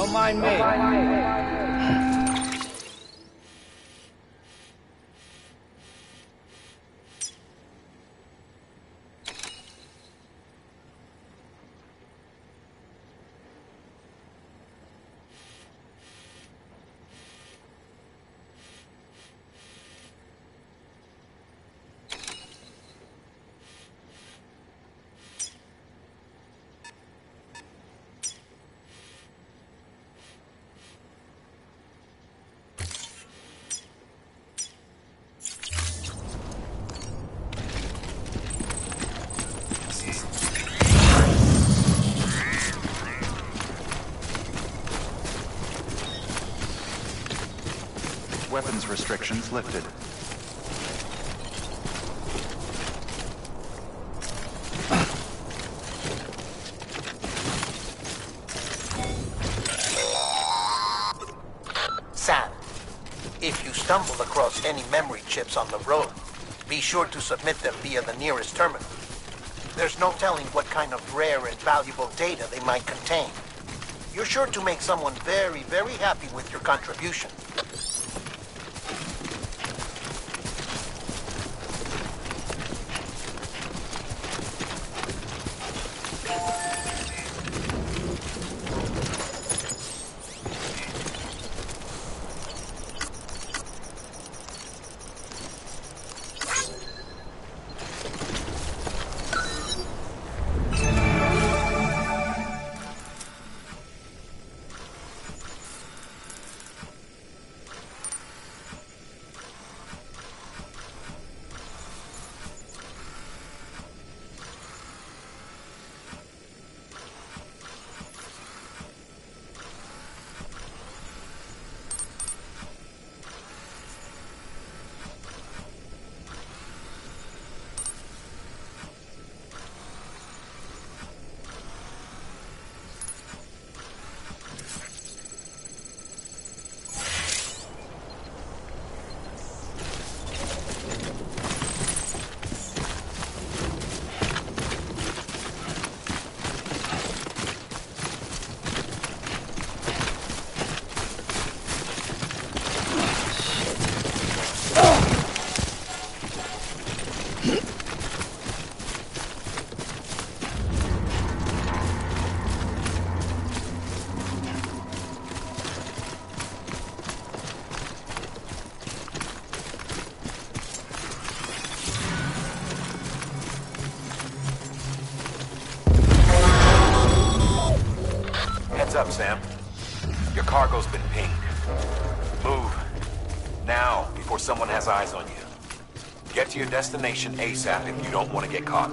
Don't mind me. Weapons restrictions lifted. Sam, if you stumble across any memory chips on the road, be sure to submit them via the nearest terminal. There's no telling what kind of rare and valuable data they might contain. You're sure to make someone very, very happy with your contribution. Up, Sam. Your cargo's been pinged. Move. Now, before someone has eyes on you. Get to your destination ASAP if you don't want to get caught.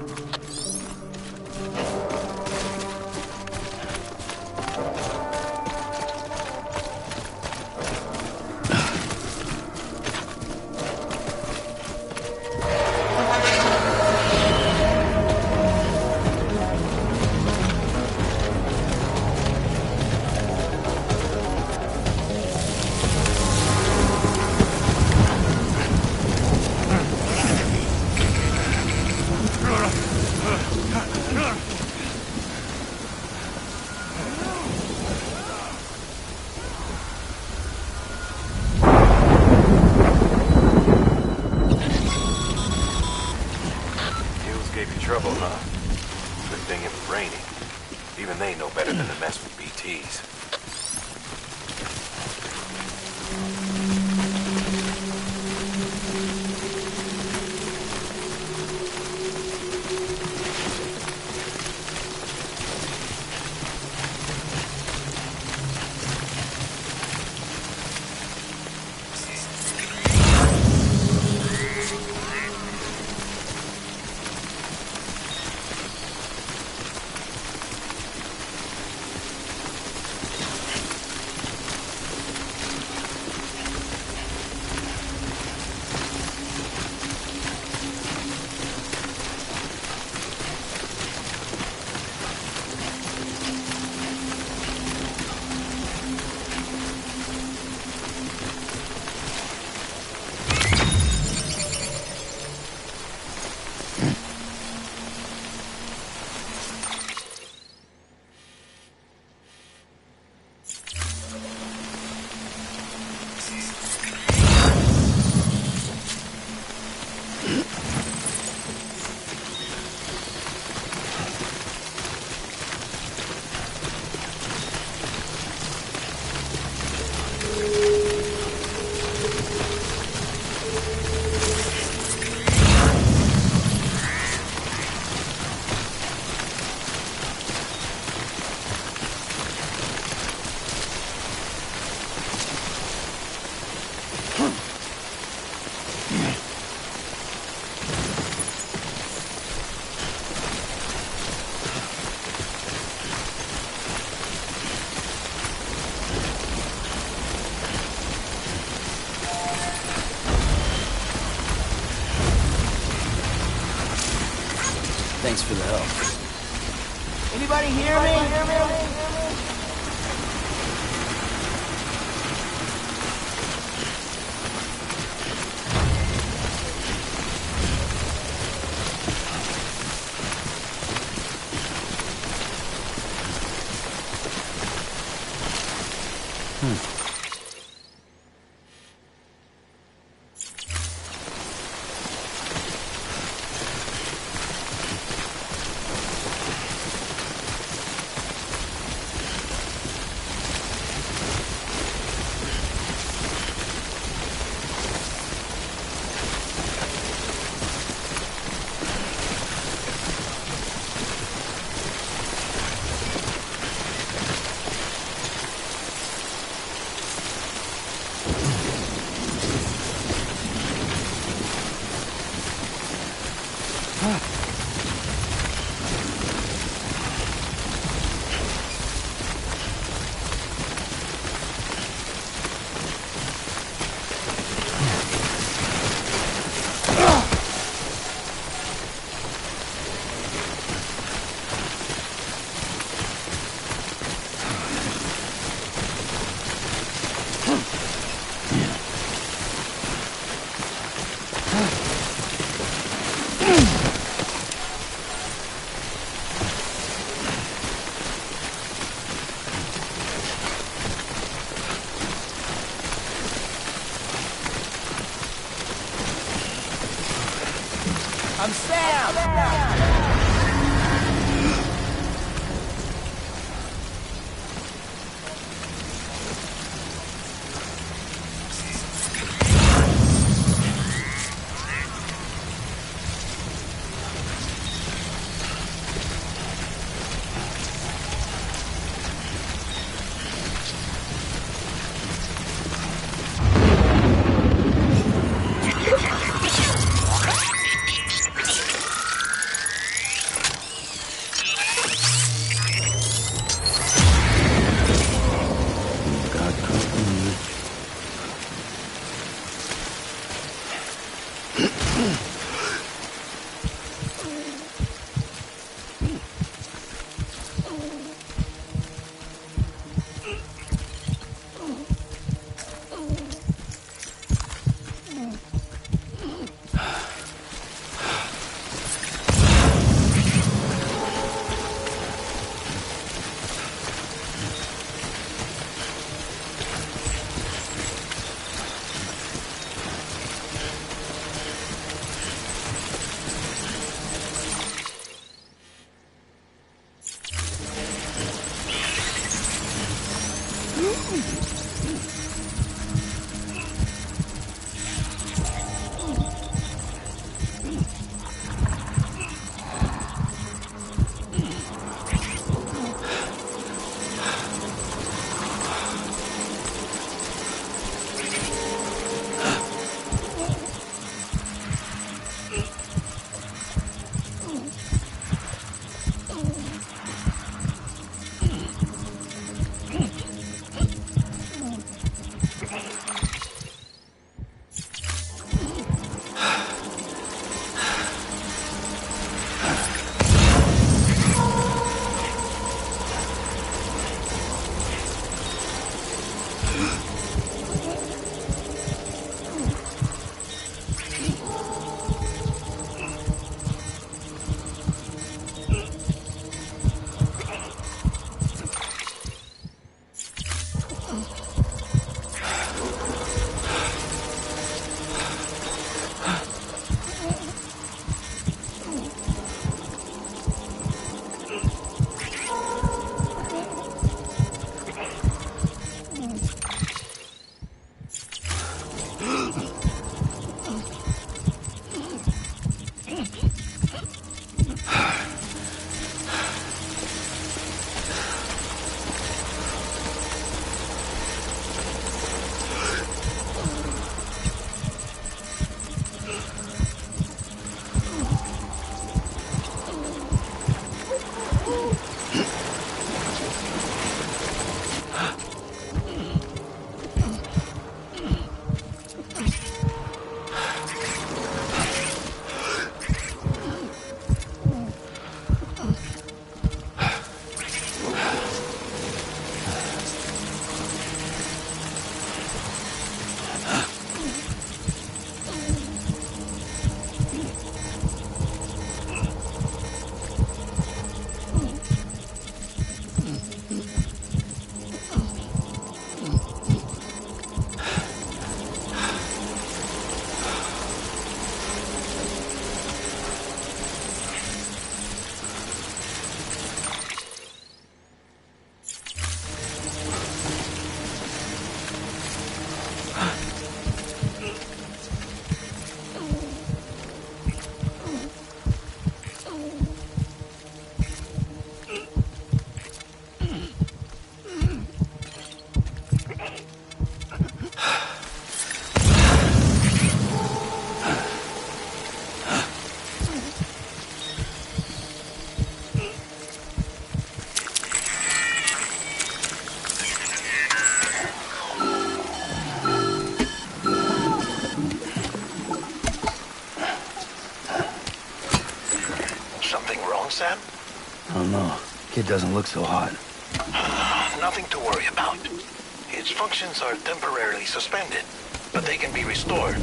Trouble, huh? Good thing it was raining. Even they know better than to mess with BTs. Thanks for the help. Anybody hear me? I'm Sam! it doesn't look so hot. Nothing to worry about. Its functions are temporarily suspended, but they can be restored.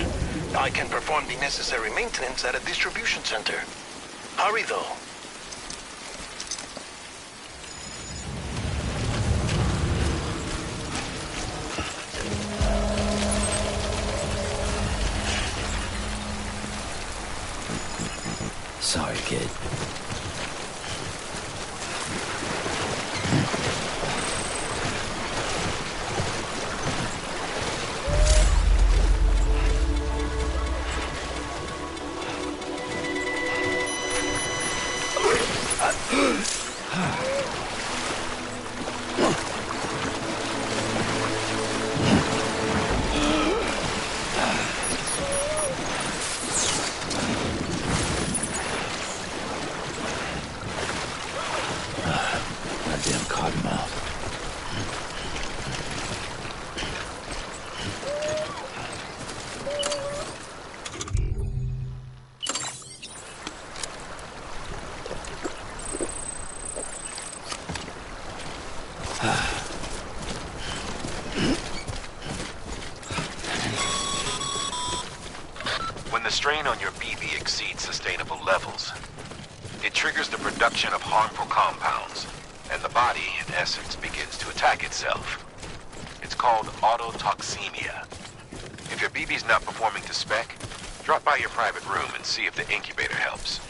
I can perform the necessary maintenance at a distribution center. Hurry, though. Sorry, kid. Goddamn cottonmouth. When the strain on your BB exceeds sustainable levels, it triggers the production of harmful compounds, and the body, in essence, begins to attack itself. It's called autotoxemia. If your BB's not performing to spec, drop by your private room and see if the incubator helps.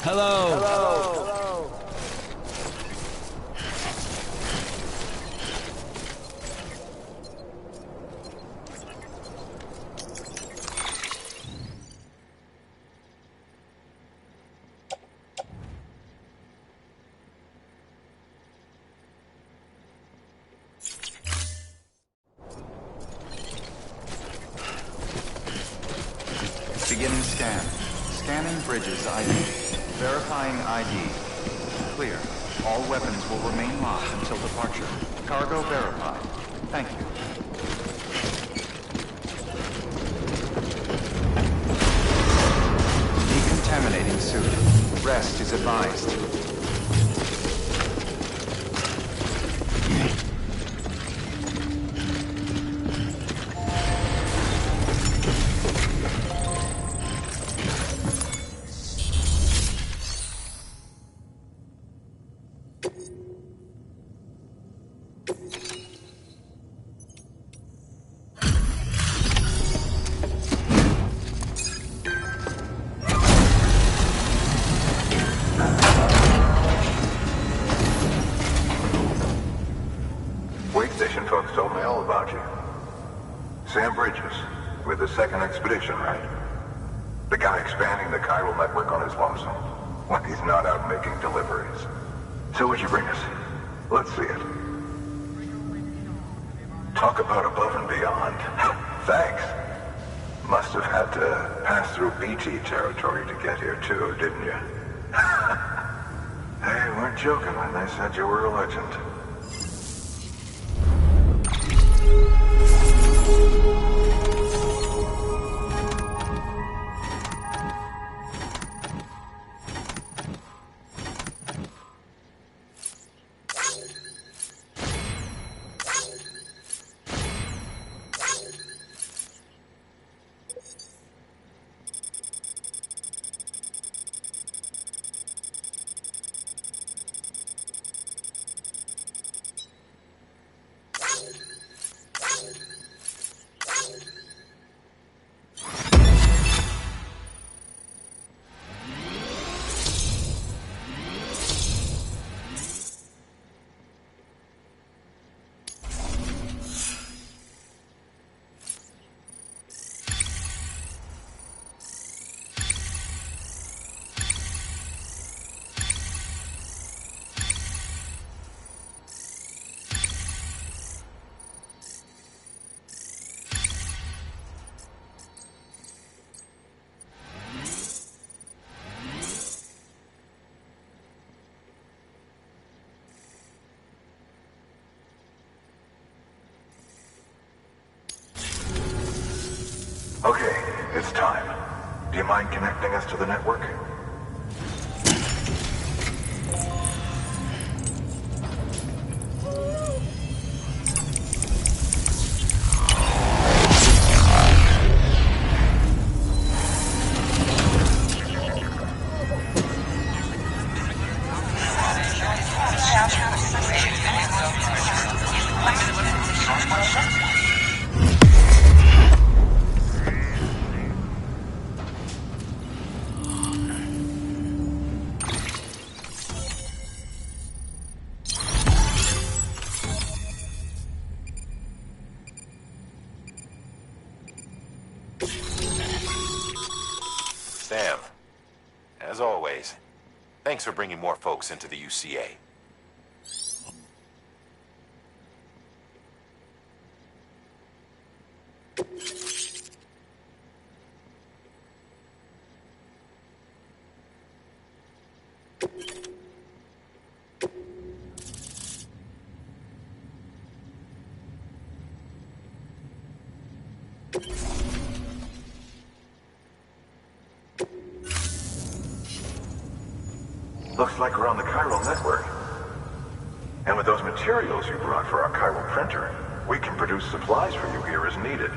Hello. Beginning scan. Scanning bridges ID. Verifying ID. Clear. All weapons will remain locked until departure. Cargo verified. Thank you. Decontaminating suit. Rest is advised. Wait station folks told me all about you. Sam Bridges, with the second expedition, right? The guy expanding the chiral network on his lonesome, when he's not out making deliveries. So what'd you bring us? Let's see it. Talk about above and beyond. Thanks. Must have had to pass through BT territory to get here too, didn't you? They weren't joking when they said you were a legend. Okay, it's time. Do you mind connecting us to the network? Sam, as always, thanks for bringing more folks into the UCA. Looks like we're on the chiral network. And with those materials you brought for our chiral printer, we can produce supplies for you here as needed.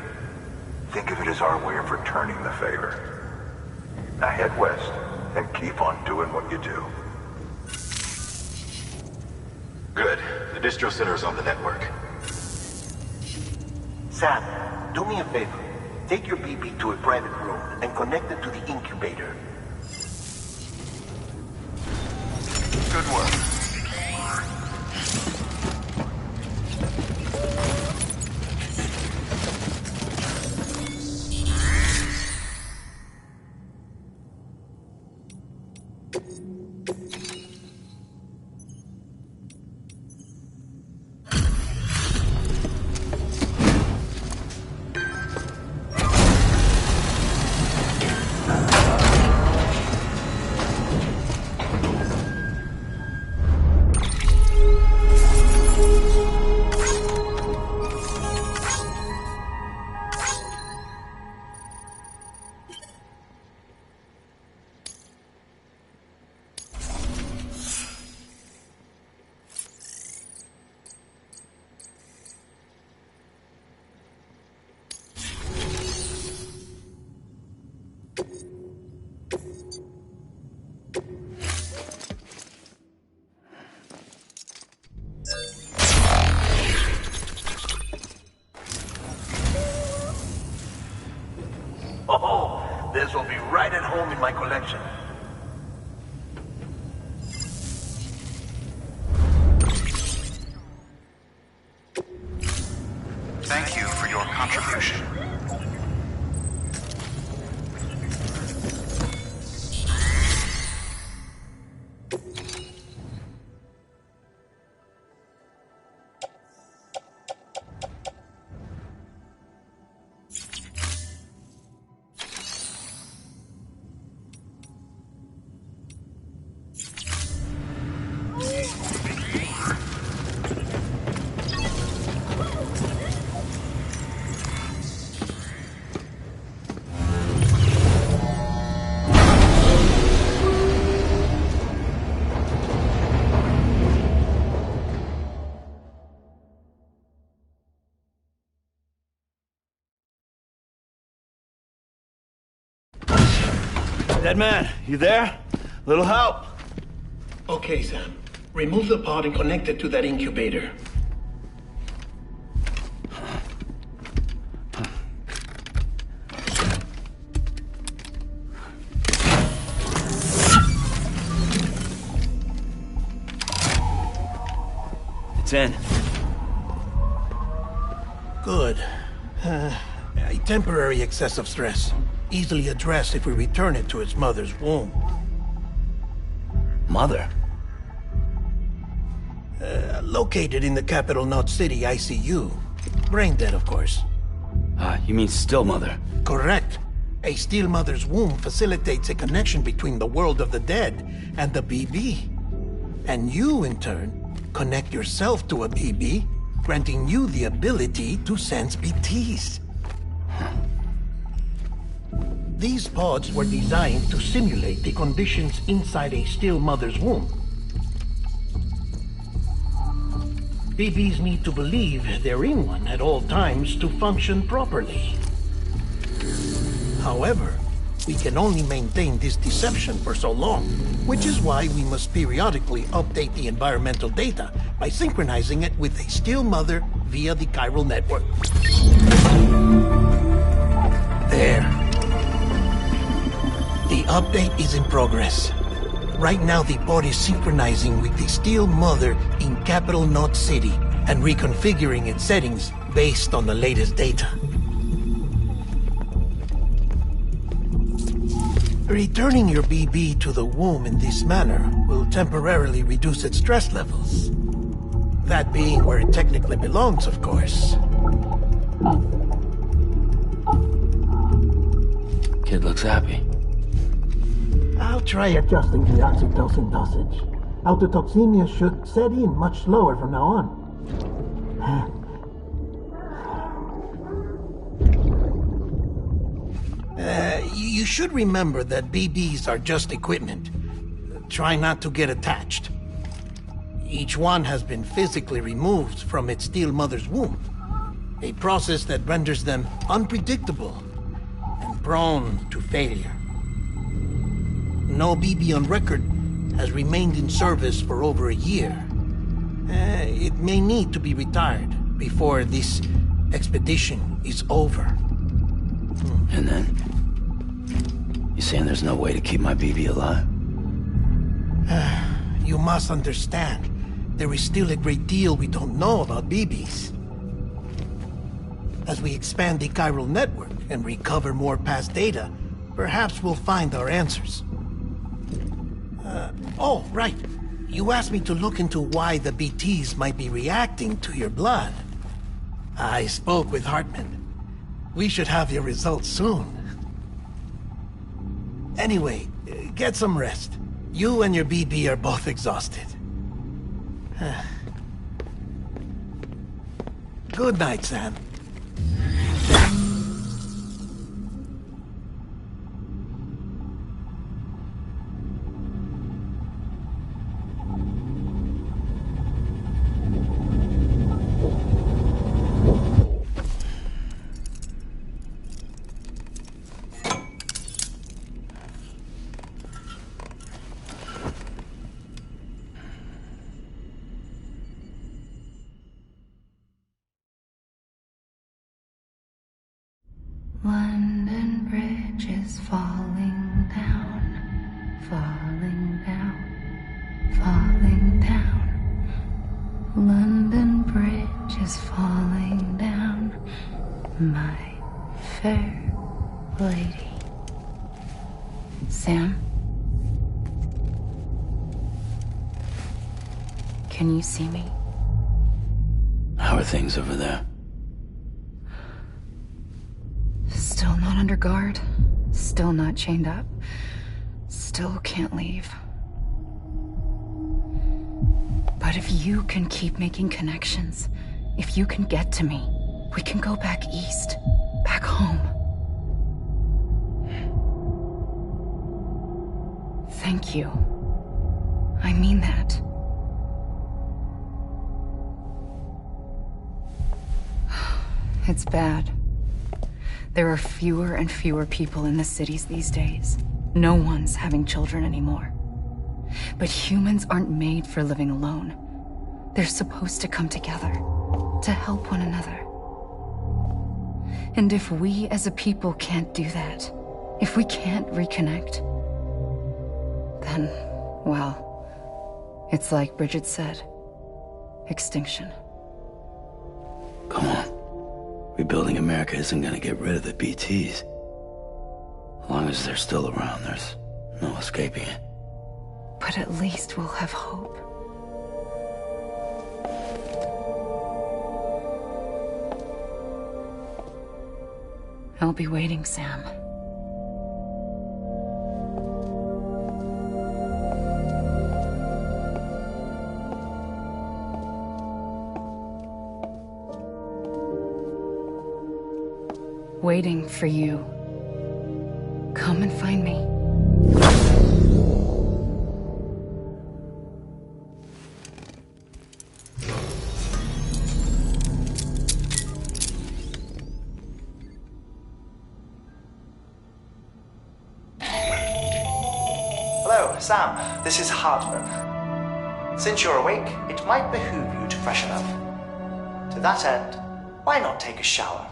Think of it as our way of returning the favor. Now head west, and keep on doing what you do. Good. The distro center's on the network. Sam, do me a favor. Take your BB to a private room and connect it to the incubator. Good work. Oh, this will be right at home in my collection. Thank you for your contribution. Dead man, you there? Little help? Okay, Sam. Remove the pod and connect it to that incubator. It's in. Good. A temporary excessive stress. Easily addressed if we return it to its mother's womb. Mother? Located in the capital Knot City ICU. Brain dead, of course. You mean still mother? Correct. A still mother's womb facilitates a connection between the world of the dead and the BB. And you, in turn, connect yourself to a BB, granting you the ability to sense BTs. These pods were designed to simulate the conditions inside a still mother's womb. BBs need to believe they're in one at all times to function properly. However, we can only maintain this deception for so long, which is why we must periodically update the environmental data by synchronizing it with a still mother via the chiral network. There. The update is in progress. Right now, the pod is synchronizing with the still mother in Capital Knot City and reconfiguring its settings based on the latest data. Returning your BB to the womb in this manner will temporarily reduce its stress levels. That being where it technically belongs, of course. Kid looks happy. I'll try adjusting the oxytocin dosage. Autotoxemia should set in much slower from now on. You should remember that BBs are just equipment. Try not to get attached. Each one has been physically removed from its still mother's womb. A process that renders them unpredictable and prone to failure. No BB on record has remained in service for over a year. It may need to be retired before this expedition is over. And then? You saying there's no way to keep my BB alive? You must understand, there is still a great deal we don't know about BBs. As we expand the chiral network and recover more past data, perhaps we'll find our answers. Oh, right. You asked me to look into why the BTs might be reacting to your blood. I spoke with Hartman. We should have your results soon. Anyway, get some rest. You and your BB are both exhausted. Good night, Sam. London Bridge is falling down, falling down, falling down. London Bridge is falling down, my fair lady. Sam? Can you see me? How are things over there? Still not under guard, still not chained up, still can't leave. But if you can keep making connections, if you can get to me, we can go back east, back home. Thank you. I mean that. It's bad. There are fewer and fewer people in the cities these days. No one's having children anymore. But humans aren't made for living alone. They're supposed to come together, to help one another. And if we as a people can't do that, if we can't reconnect, then, well, it's like Bridget said, extinction. Come on. Rebuilding America isn't gonna get rid of the BTs. As long as they're still around, there's no escaping it. But at least we'll have hope. I'll be waiting, Sam. Waiting for you. come and find me. Hello, Sam. This is Hartman. Since you're awake, it might behoove you to freshen up. To that end, why not take a shower?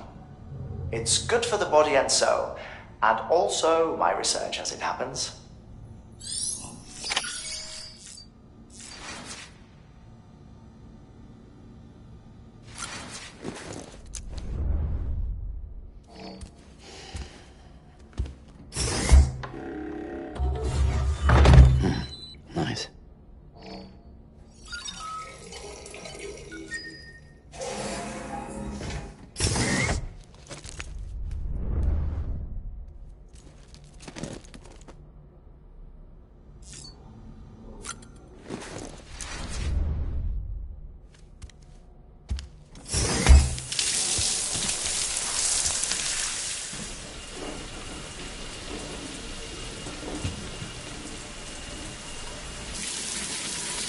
It's good for the body and soul, and also my research as it happens. Nice.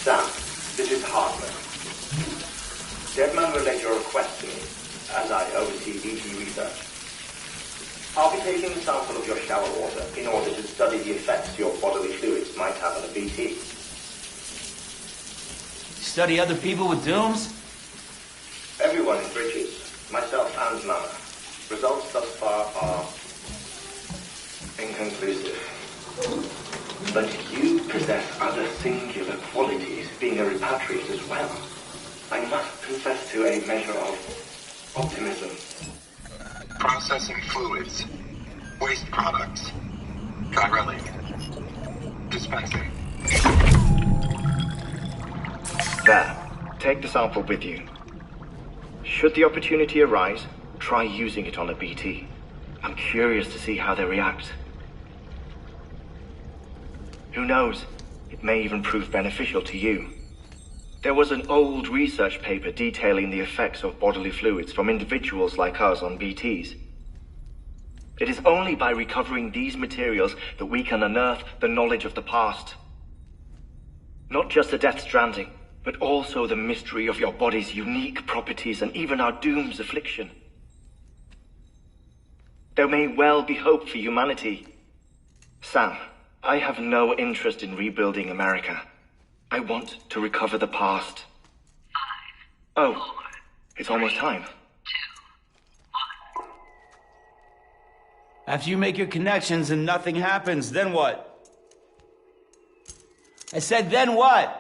Sam, this is Hartman. Deadman relayed your request to me, as I oversee BT research. I'll be taking a sample of your shower water in order to study the effects your bodily fluids might have on a BT. Study other people with dooms? Everyone in Bridges, myself and Mama. Results thus far are inconclusive. But you possess other singular qualities, being a repatriate as well. I must confess to a measure of optimism. Processing fluids. Waste products. Chiralic. Dispensing. There. Take the sample with you. Should the opportunity arise, try using it on a BT. I'm curious to see how they react. Who knows? It may even prove beneficial to you. There was an old research paper detailing the effects of bodily fluids from individuals like us on BTs. It is only by recovering these materials that we can unearth the knowledge of the past. Not just the Death Stranding, but also the mystery of your body's unique properties and even our doom's affliction. There may well be hope for humanity. Sam, I have no interest in rebuilding America. I want to recover the past. 5, oh, 4, it's almost time. 2, 1. After you make your connections and nothing happens, then what? I said, then what?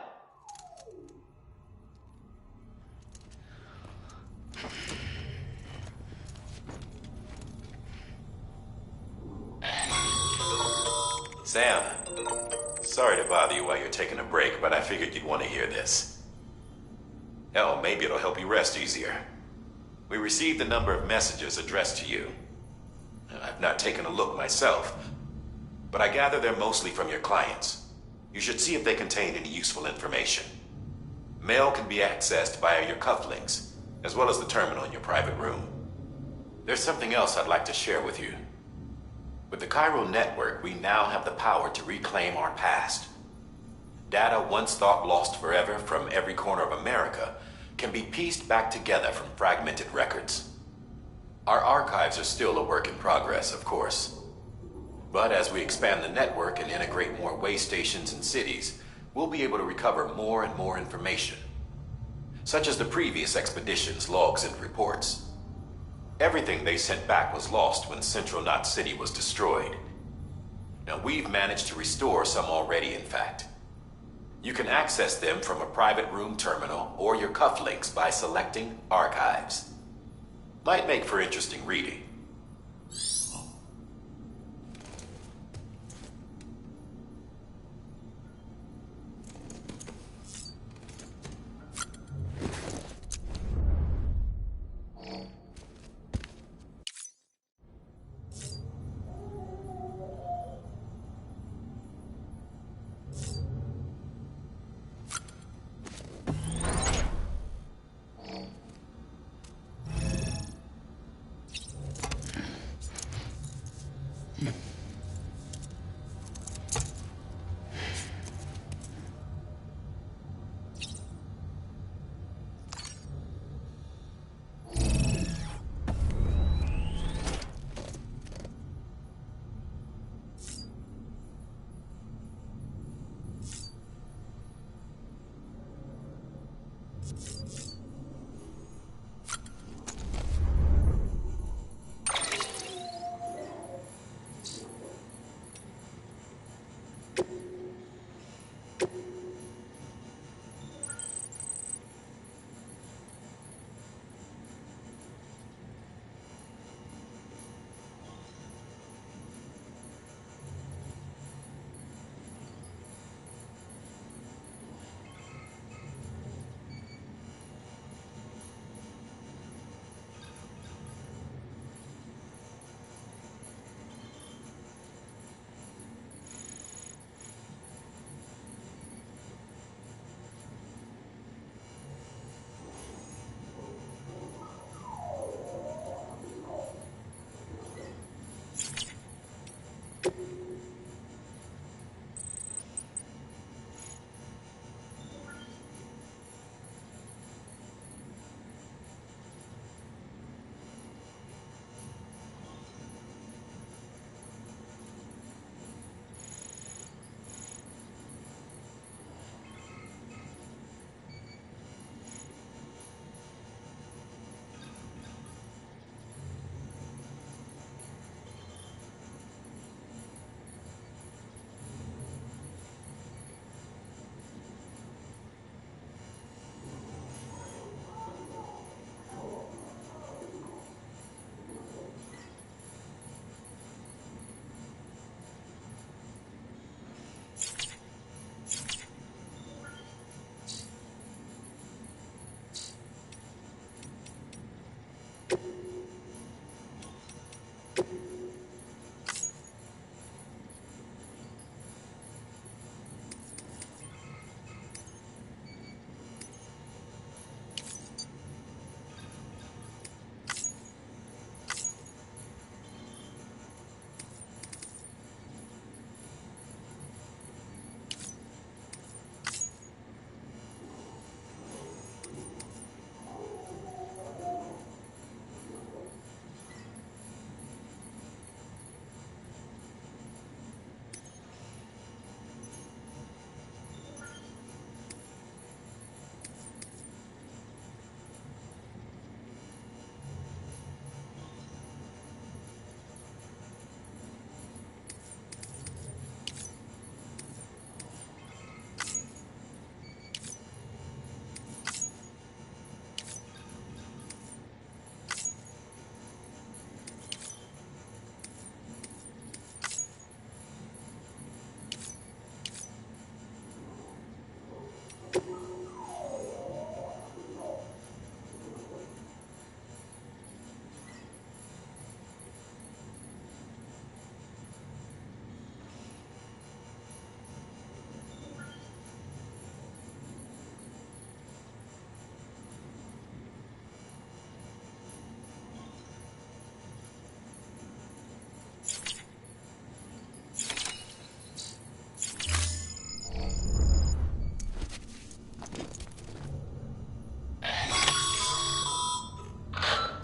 Sam, sorry to bother you while you're taking a break, but I figured you'd want to hear this. Hell, maybe it'll help you rest easier. We received a number of messages addressed to you. I've not taken a look myself, but I gather they're mostly from your clients. You should see if they contain any useful information. Mail can be accessed via your cufflinks, as well as the terminal in your private room. There's something else I'd like to share with you. With the Chiral network, we now have the power to reclaim our past. Data once thought lost forever from every corner of America can be pieced back together from fragmented records. Our archives are still a work in progress, of course. But as we expand the network and integrate more way stations and cities, we'll be able to recover more and more information, such as the previous expedition's logs and reports. Everything they sent back was lost when Central Knot City was destroyed. Now, we've managed to restore some already, in fact. You can access them from a private room terminal or your cufflinks by selecting Archives. Might make for interesting reading.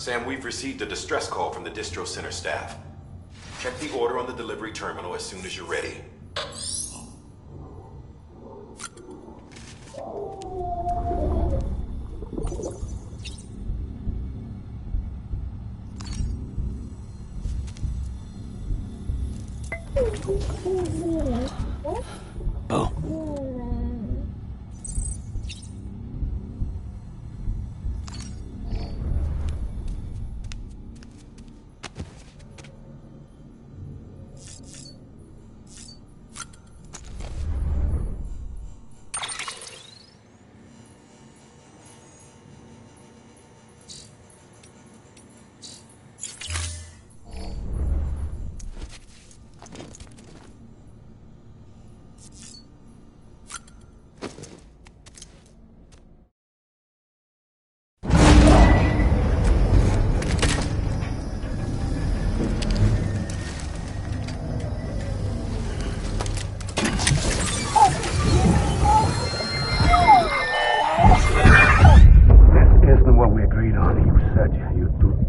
Sam, we've received a distress call from the distro center staff. Check the order on the delivery terminal as soon as you're ready. Oh.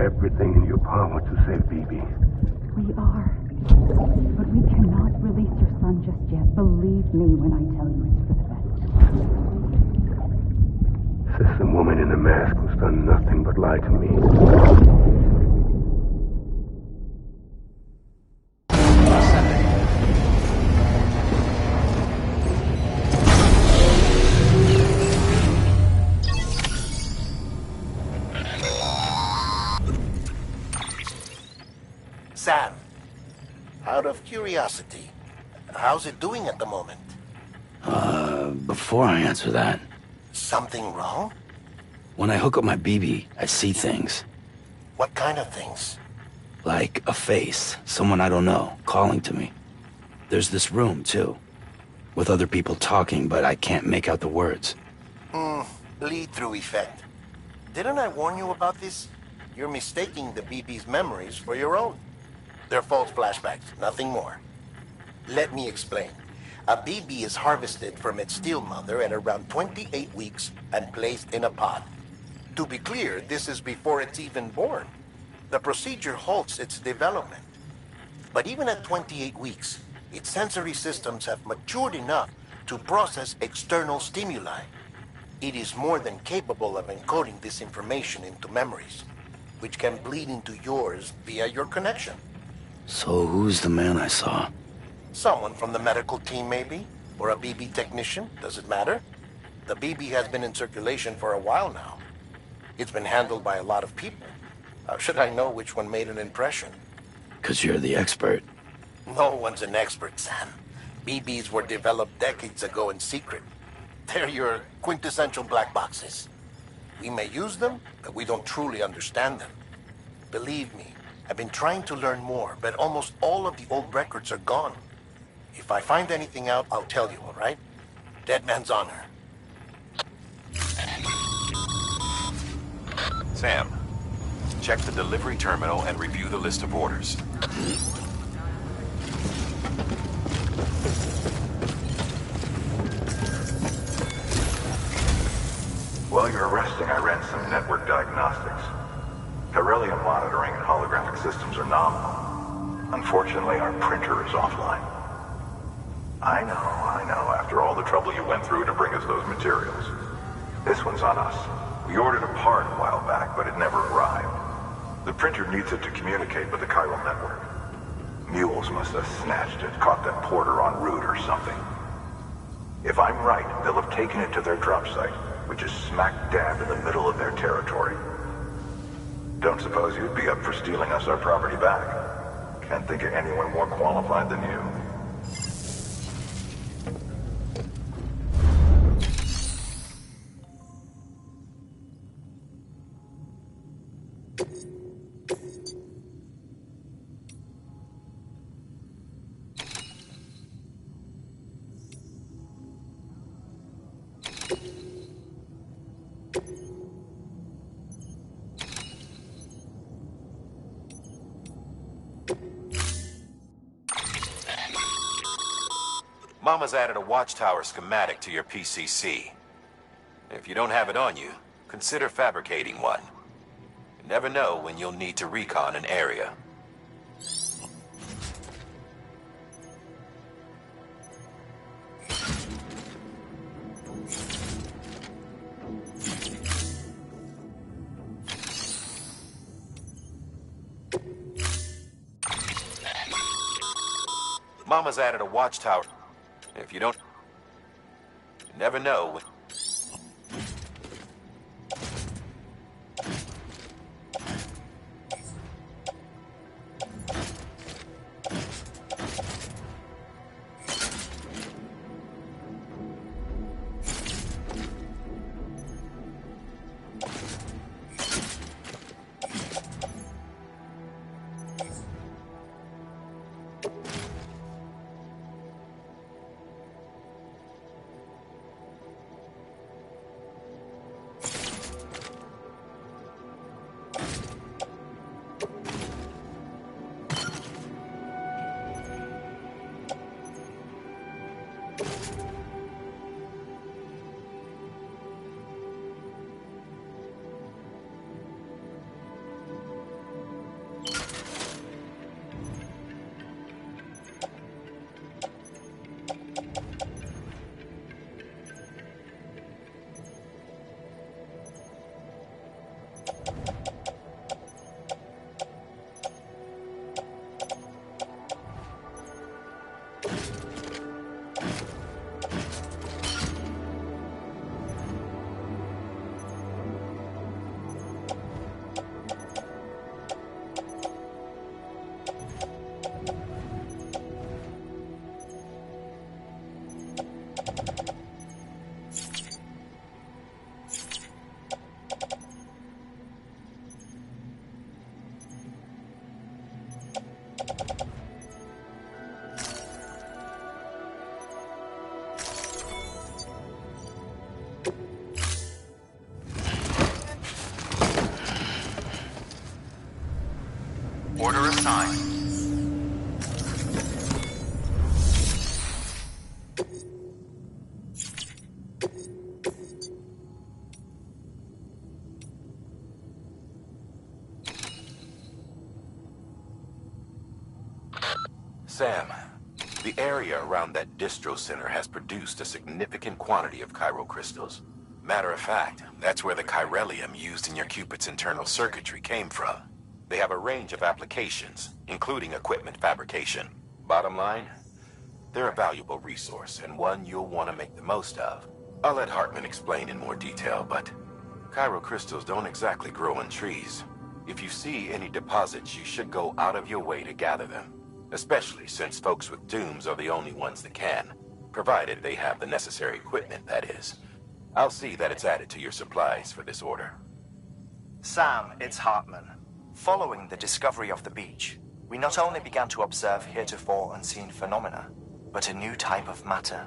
Everything in your power to save BB. We are. But we cannot release your son just yet. Believe me when I tell you it's for the best. System woman in the mask who's done nothing but lie to me. Sam, out of curiosity, how's it doing at the moment? Before I answer that... Something wrong? When I hook up my BB, I see things. What kind of things? Like a face, someone I don't know, calling to me. There's this room, too, with other people talking, but I can't make out the words. Lead-through effect. Didn't I warn you about this? You're mistaking the BB's memories for your own. They're false flashbacks, nothing more. Let me explain. A BB is harvested from its steel mother at around 28 weeks and placed in a pod. To be clear, this is before it's even born. The procedure halts its development. But even at 28 weeks, its sensory systems have matured enough to process external stimuli. It is more than capable of encoding this information into memories, which can bleed into yours via your connection. So who's the man I saw? Someone from the medical team, maybe? Or a BB technician? Does it matter? The BB has been in circulation for a while now. It's been handled by a lot of people. How should I know which one made an impression? 'Cause you're the expert. No one's an expert, Sam. BBs were developed decades ago in secret. They're your quintessential black boxes. We may use them, but we don't truly understand them. Believe me, I've been trying to learn more, but almost all of the old records are gone. If I find anything out, I'll tell you, all right? Dead man's honor. Sam, check the delivery terminal and review the list of orders. While you're resting, I ran some network diagnostics. Beryllium monitoring and holographic systems are nominal. Unfortunately, our printer is offline. I know. After all the trouble you went through to bring us those materials. This one's on us. We ordered a part a while back, but it never arrived. The printer needs it to communicate with the chiral network. Mules must have snatched it, caught that porter en route or something. If I'm right, they'll have taken it to their drop site, which is smack dab in the middle of their territory. Don't suppose you'd be up for stealing us our property back? Can't think of anyone more qualified than you. Mama's added a watchtower schematic to your PCC. If you don't have it on you, consider fabricating one. Never know when you'll need to recon an area. Mama's added a watchtower. If you don't... You never know when... Order assigned. Sam, the area around that distro center has produced a significant quantity of chiral crystals. Matter of fact, that's where the chiralium used in your Cupid's internal circuitry came from. They have a range of applications, including equipment fabrication. Bottom line, they're a valuable resource and one you'll want to make the most of. I'll let Hartman explain in more detail, but chiral crystals don't exactly grow on trees. If you see any deposits, you should go out of your way to gather them. Especially since folks with dooms are the only ones that can. Provided they have the necessary equipment, that is. I'll see that it's added to your supplies for this order. Sam, it's Hartman. Following the discovery of the beach, we not only began to observe heretofore unseen phenomena, but a new type of matter,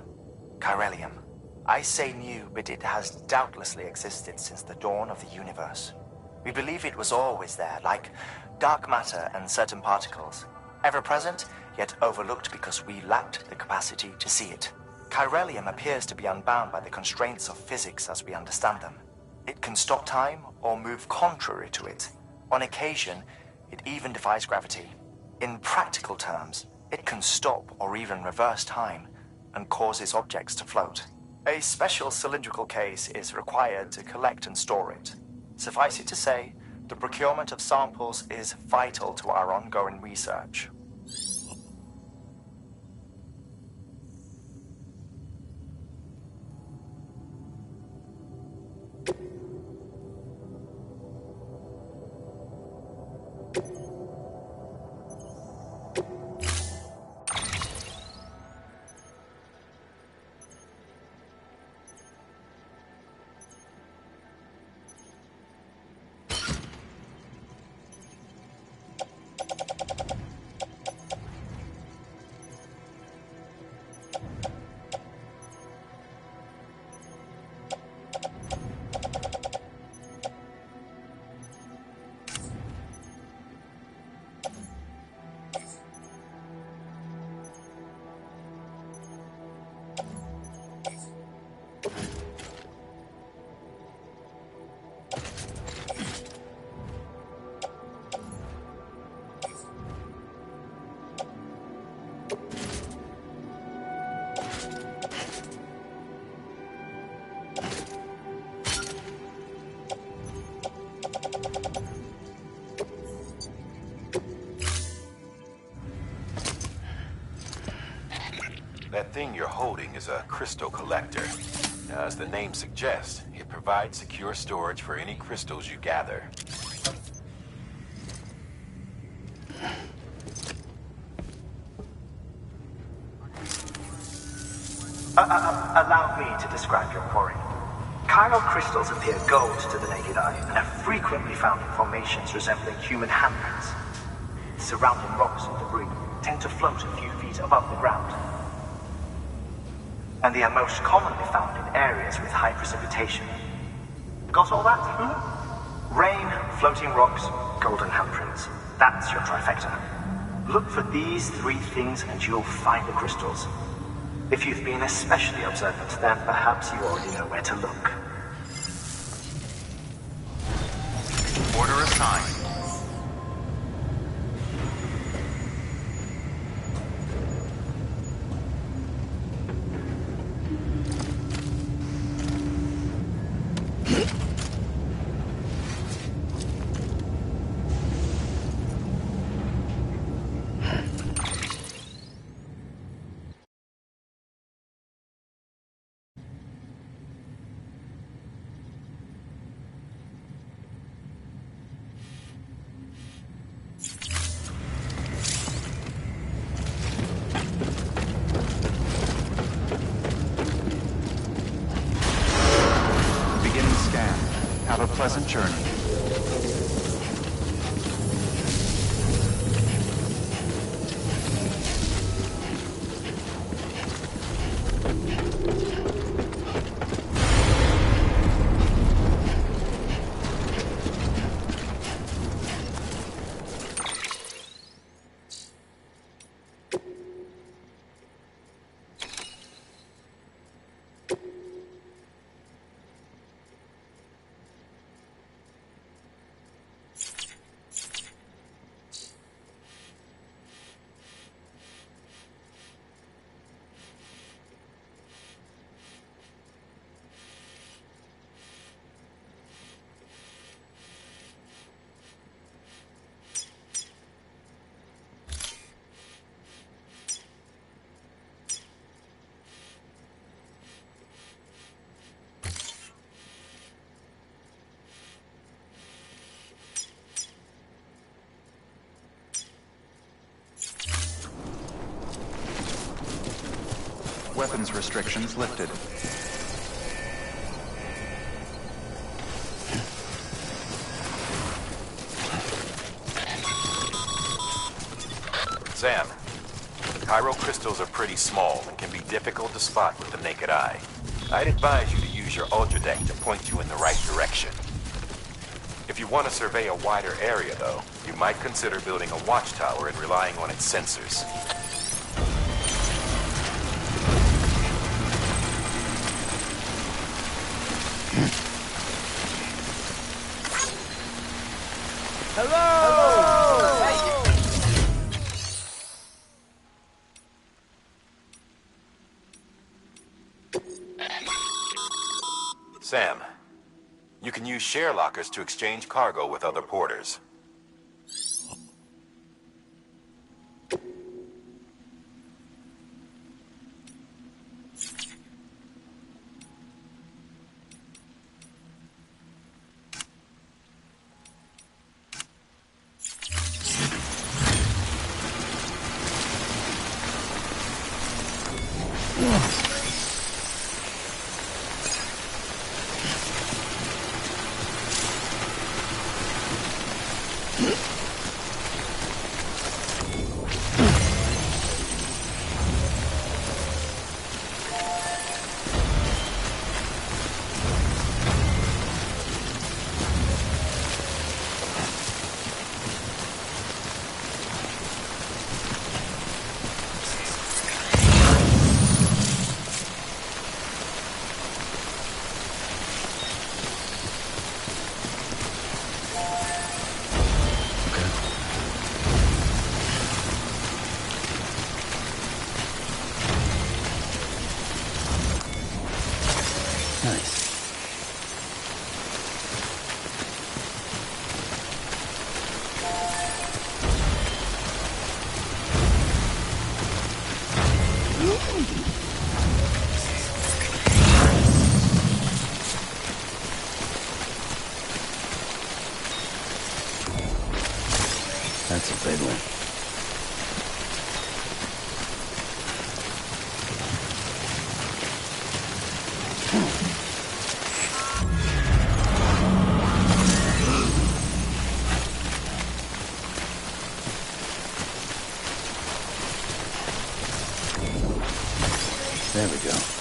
chiralium. I say new, but it has doubtlessly existed since the dawn of the universe. We believe it was always there, like dark matter and certain particles. Ever present, yet overlooked because we lacked the capacity to see it. Chiralium appears to be unbound by the constraints of physics as we understand them. It can stop time or move contrary to it. On occasion, it even defies gravity. In practical terms, it can stop or even reverse time and causes objects to float. A special cylindrical case is required to collect and store it. Suffice it to say, the procurement of samples is vital to our ongoing research. That thing you're holding is a crystal collector. Now, as the name suggests, it provides secure storage for any crystals you gather. Allow me to describe your quarry. Chiral crystals appear gold to the naked eye and are frequently found in formations resembling human handprints. Surrounding rocks and debris tend to float a few feet above the ground. And they are most commonly found in areas with high precipitation. Got all that? Rain, floating rocks, golden handprints. That's your trifecta. Look for these three things and you'll find the crystals. If you've been especially observant, then perhaps you already know where to look. Order assigned. Have a pleasant journey. Weapons restrictions lifted. Sam, chiral crystals are pretty small and can be difficult to spot with the naked eye. I'd advise you to use your ultradeck to point you in the right direction. If you want to survey a wider area, though, you might consider building a watchtower and relying on its sensors. Sam, you can use share lockers to exchange cargo with other porters. That's a big one. There we go.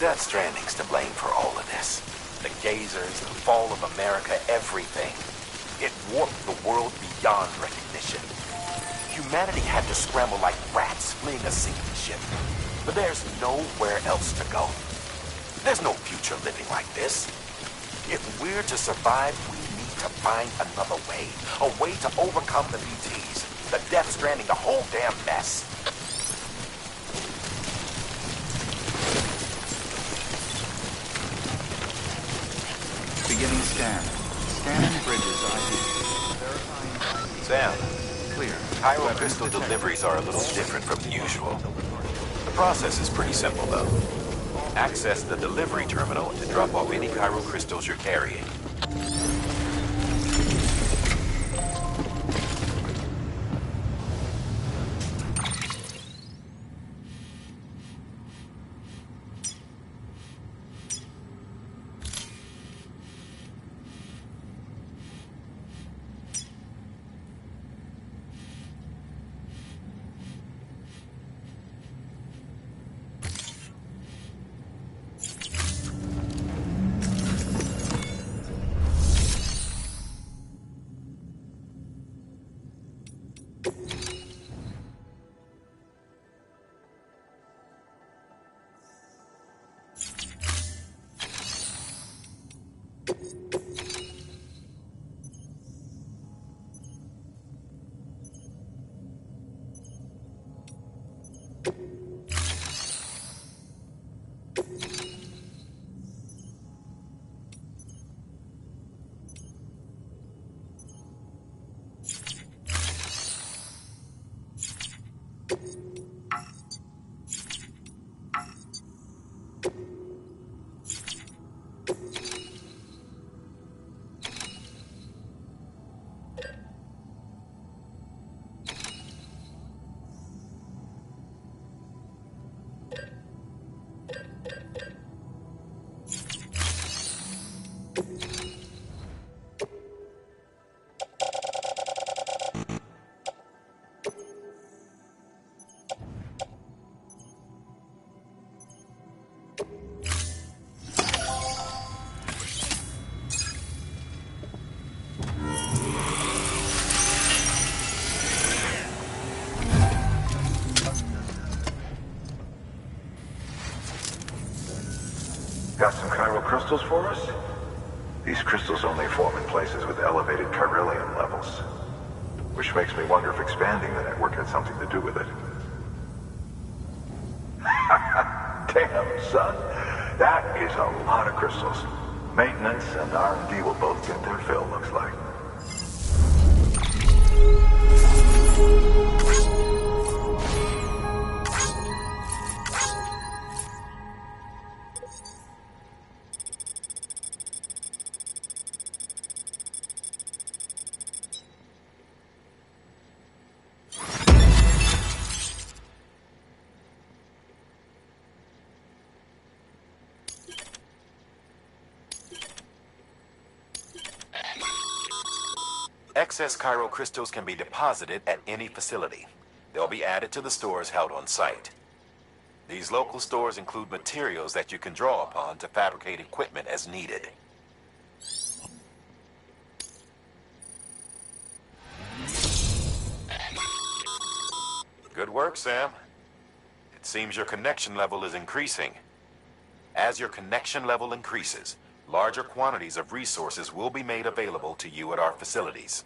Death Stranding's to blame for all of this. The gazers, the fall of America, everything. It warped the world beyond recognition. Humanity had to scramble like rats fleeing a sinking ship. But there's nowhere else to go. There's no future living like this. If we're to survive, we need to find another way. A way to overcome the BTs, the Death Stranding, the whole damn mess. Beginning scan. Scanning bridges ID. Verifying ID. Sam. Clear. Pyro crystal deliveries are a little different from usual. The process is pretty simple, though. Access the delivery terminal to drop off any pyro crystals you're carrying. Got some chiral crystals for us? These crystals only form in places with elevated chiralium levels. Which makes me wonder if expanding the network had something to do with it. Damn, son. That is a lot of crystals. Maintenance and R&D will both get their fill, looks like. Excess Cairo crystals can be deposited at any facility. They'll be added to the stores held on site. These local stores include materials that you can draw upon to fabricate equipment as needed. Good work, Sam. It seems your connection level is increasing. As your connection level increases, larger quantities of resources will be made available to you at our facilities.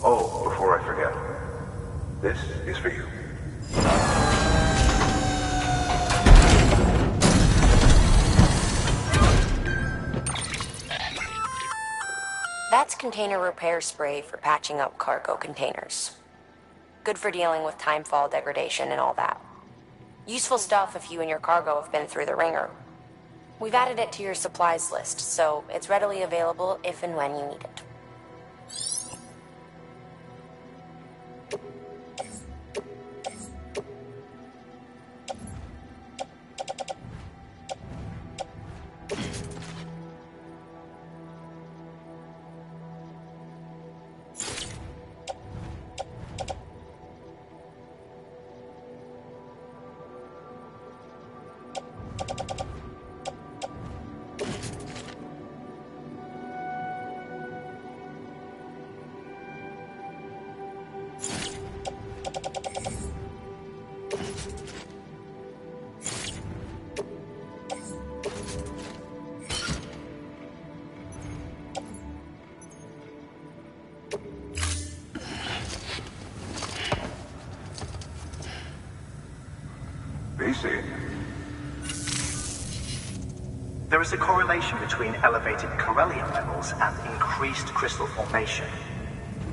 Oh, before I forget, this is for you. That's container repair spray for patching up cargo containers. Good for dealing with timefall degradation and all that. Useful stuff if you and your cargo have been through the ringer. We've added it to your supplies list, so it's readily available if and when you need it. There is a correlation between elevated Corellium levels and increased crystal formation.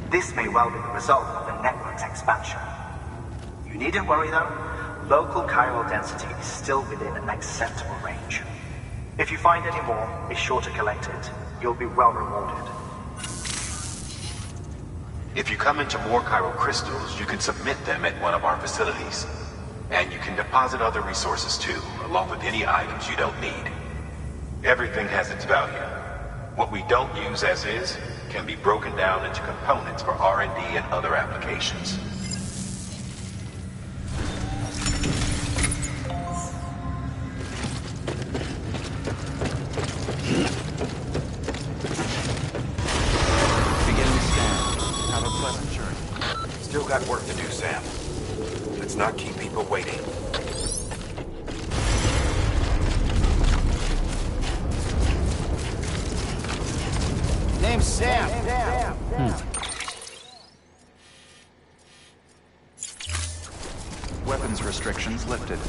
This may well be the result of the network's expansion. You needn't worry though, local chiral density is still within an acceptable range. If you find any more, be sure to collect it. You'll be well rewarded. If you come into more chiral crystals, you can submit them at one of our facilities. And you can deposit other resources too, along with any items you don't need. Everything has its value. What we don't use as is can be broken down into components for R&D and other applications. Beginning scan. Have a pleasant journey. Still got work to do, Sam. Let's not keep people waiting. Name's Sam. Weapons restrictions lifted.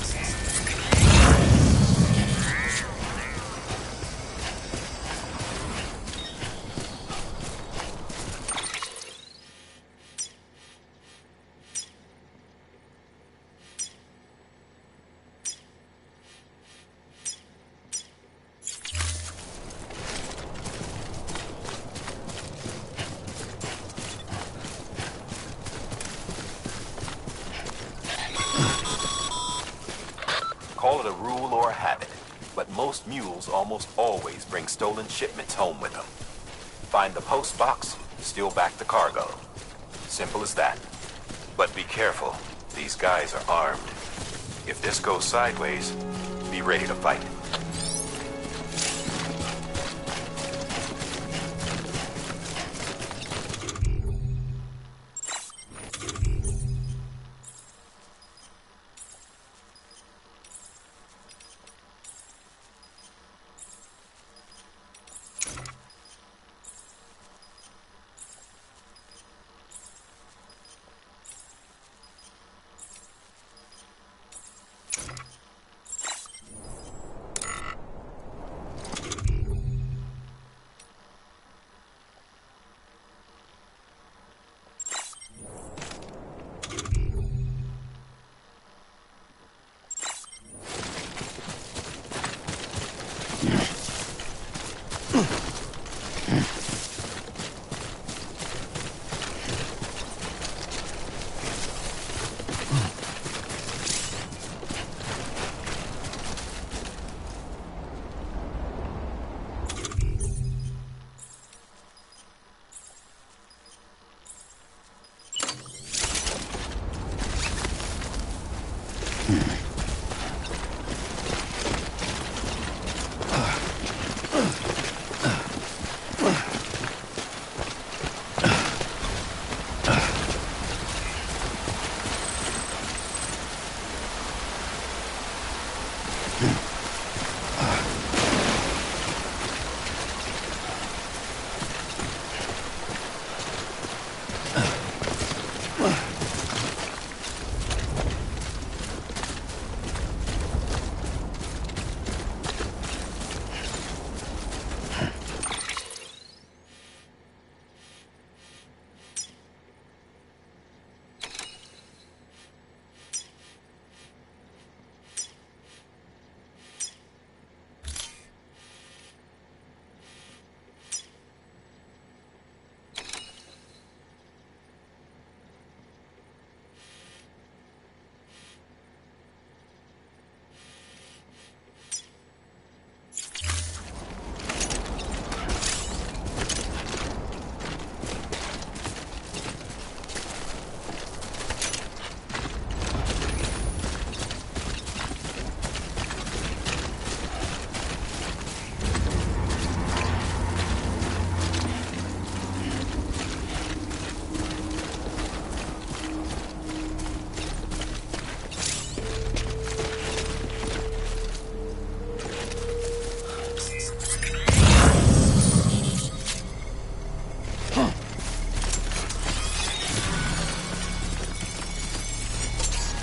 or a habit, but most mules almost always bring stolen shipments home with them. Find the post box, steal back the cargo. Simple as that. But be careful. These guys are armed. If this goes sideways, be ready to fight.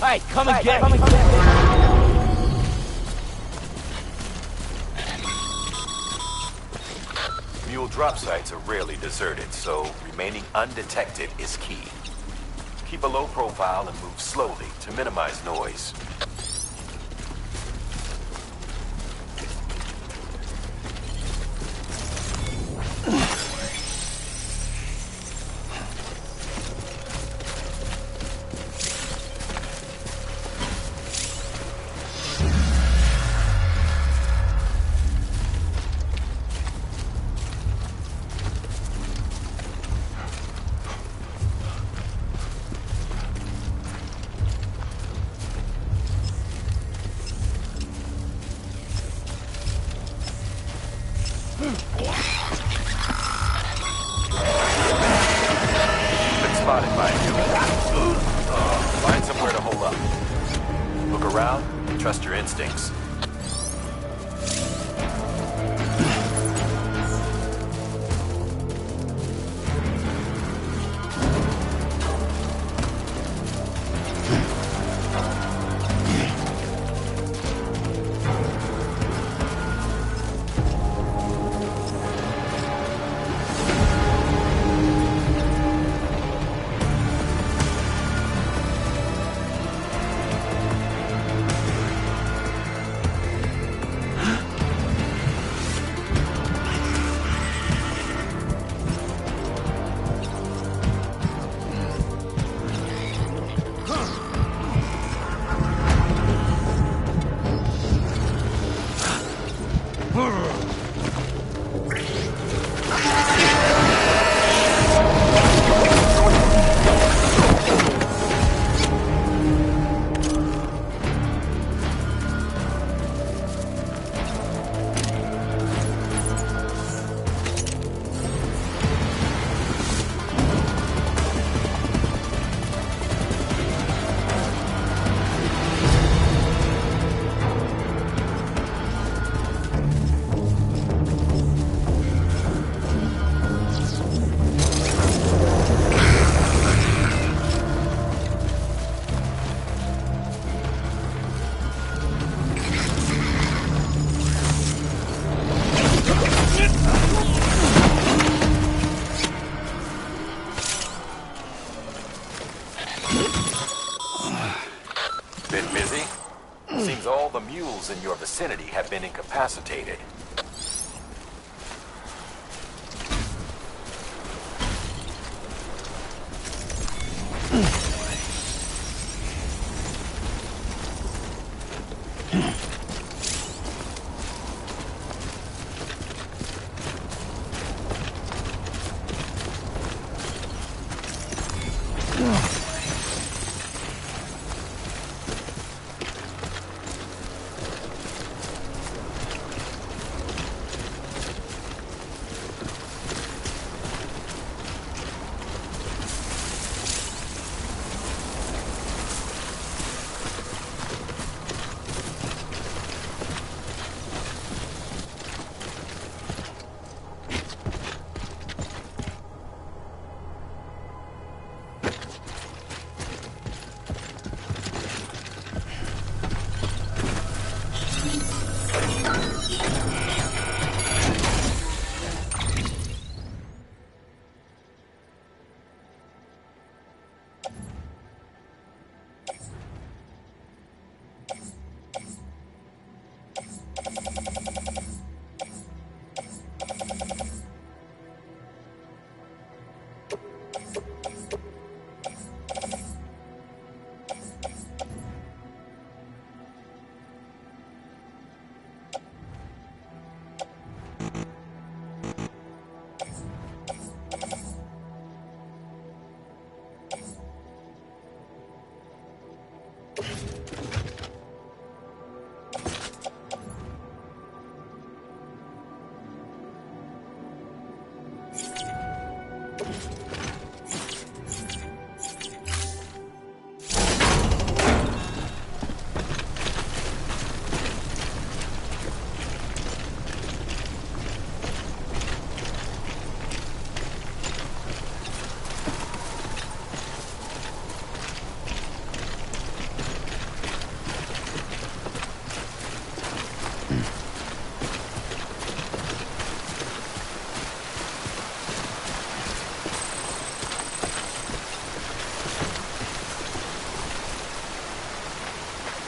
Hey, come and get me! Mule drop sites are rarely deserted, so remaining undetected is key. Keep a low profile and move slowly to minimize noise. Find somewhere to hold up. Look around and trust your instincts. the mules in your vicinity have been incapacitated.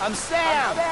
I'm Sam!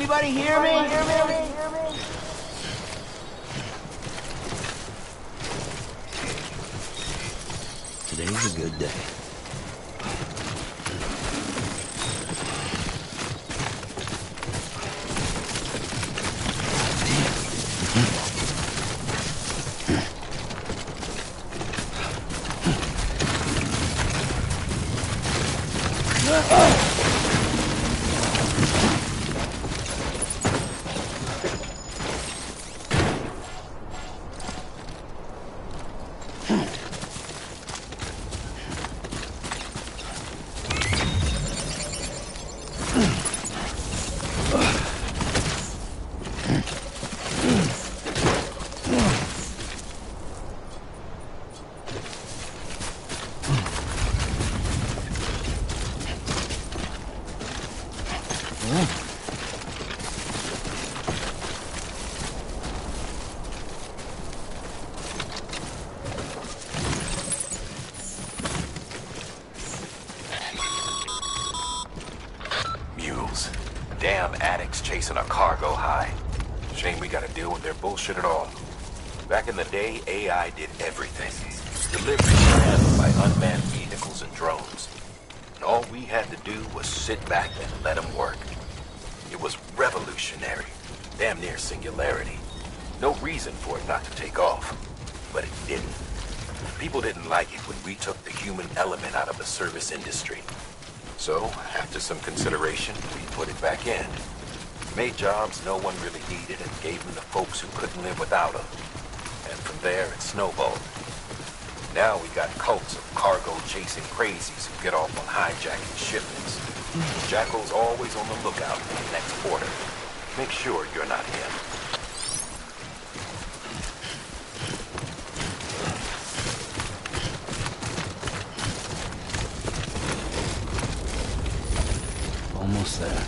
Anybody hear me? Today's a good day. Damn addicts chasing a cargo high. Shame we gotta deal with their bullshit at all. Back in the day, AI did everything. Deliveries were handled by unmanned vehicles and drones. And all we had to do was sit back and let them work. It was revolutionary. Damn near singularity. No reason for it not to take off. But it didn't. People didn't like it when we took the human element out of the service industry. So, after some consideration, we put it back in. Made jobs no one really needed and gave them to folks who couldn't live without them. And from there, it snowballed. Now we got cults of cargo-chasing crazies who get off on hijacking shipments. Jackal's always on the lookout for the next order. Make sure you're not him. Almost there.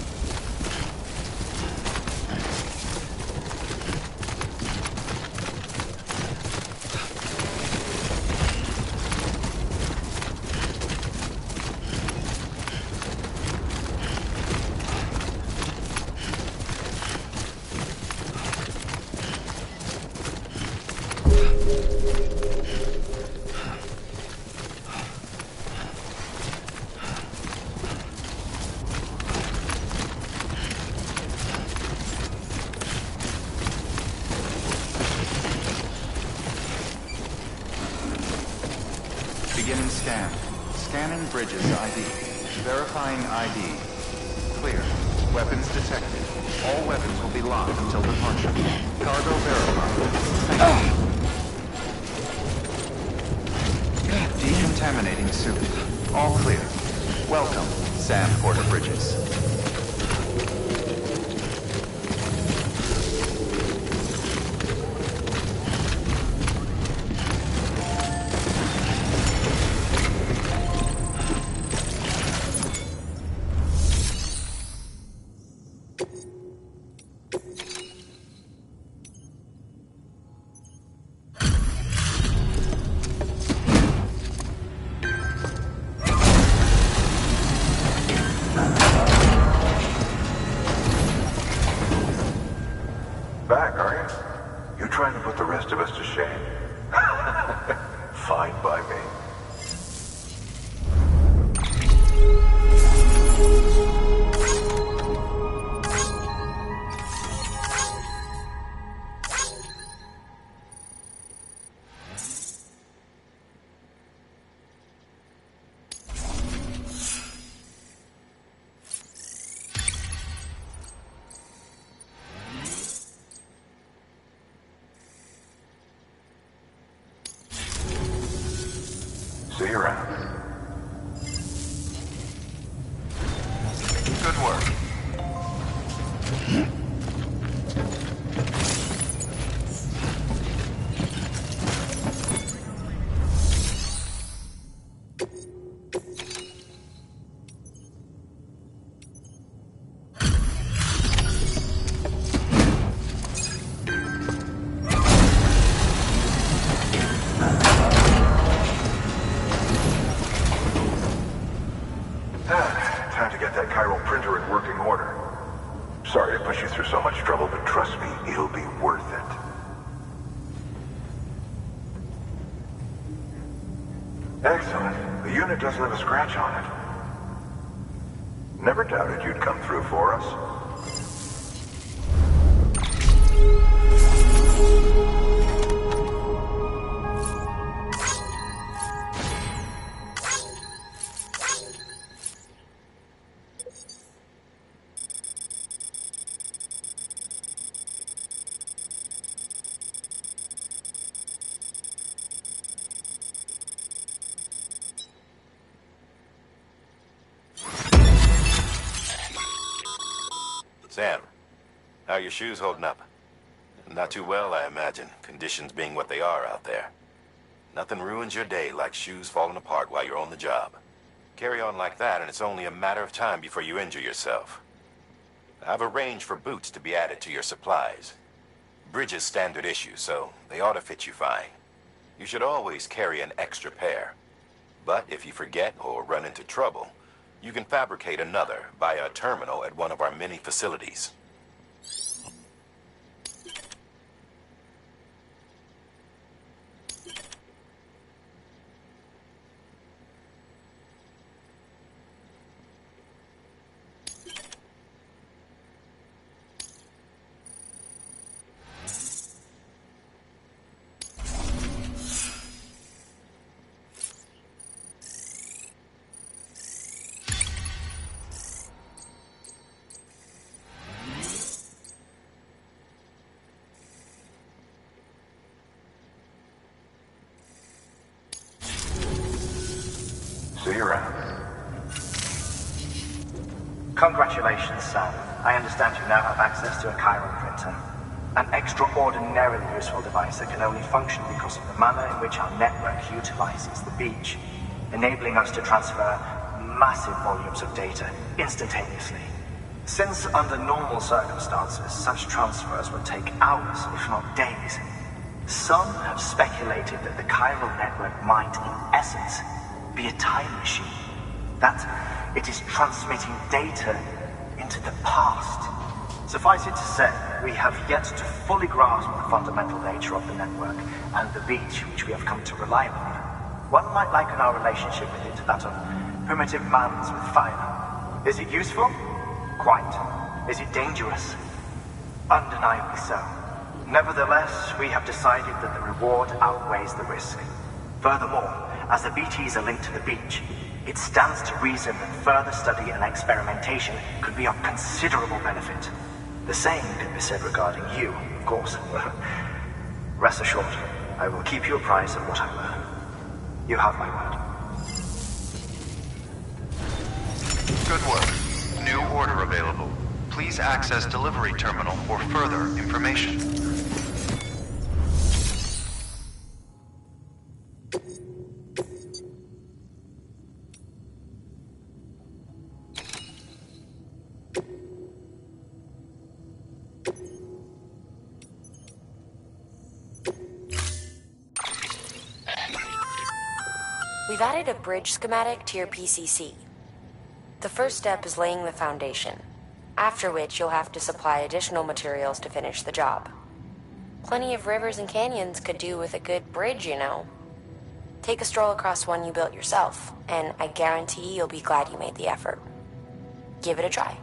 Beginning scan. Scanning bridges ID. Verifying ID. Clear. Weapons detected. All weapons will be locked until departure. Cargo verified. Thank you. Decontaminating suit. All clear. Welcome, Sam Porter Bridges. Back, are you? You trying to put the rest of us to shame? Fine by me. See you around. Good work. put you through so much trouble, but trust me, it'll be worth it. Excellent. The unit doesn't have a scratch on it. Never doubted you'd come through for us. Sam, how are your shoes holding up? Not too well, I imagine, conditions being what they are out there. Nothing ruins your day like shoes falling apart while you're on the job. Carry on like that, and it's only a matter of time before you injure yourself. I've arranged for boots to be added to your supplies. Bridges standard issue, so they ought to fit you fine. You should always carry an extra pair. But if you forget or run into trouble, you can fabricate another via a terminal at one of our many facilities. See you around. Congratulations, Sam. I understand you now have access to a chiral printer. An extraordinarily useful device that can only function because of the manner in which our network utilizes the beach, enabling us to transfer massive volumes of data instantaneously. Since under normal circumstances, such transfers would take hours, if not days, some have speculated that the chiral network might, in essence, be a time machine. That it is transmitting data into the past. Suffice it to say, we have yet to fully grasp the fundamental nature of the network and the beach which we have come to rely upon. One might liken our relationship with it to that of primitive mans with fire. Is it useful? Quite. Is it dangerous? Undeniably so. Nevertheless, we have decided that the reward outweighs the risk. Furthermore, as the BTs are linked to the beach, it stands to reason that further study and experimentation could be of considerable benefit. The same could be said regarding you, of course. Rest assured, I will keep you apprised of what I learn. You have my word. Good work. New order available. Please access delivery terminal for further information. We've added a bridge schematic to your PCC. The first step is laying the foundation, after which you'll have to supply additional materials to finish the job. Plenty of rivers and canyons could do with a good bridge, you know. Take a stroll across one you built yourself, and I guarantee you'll be glad you made the effort. Give it a try.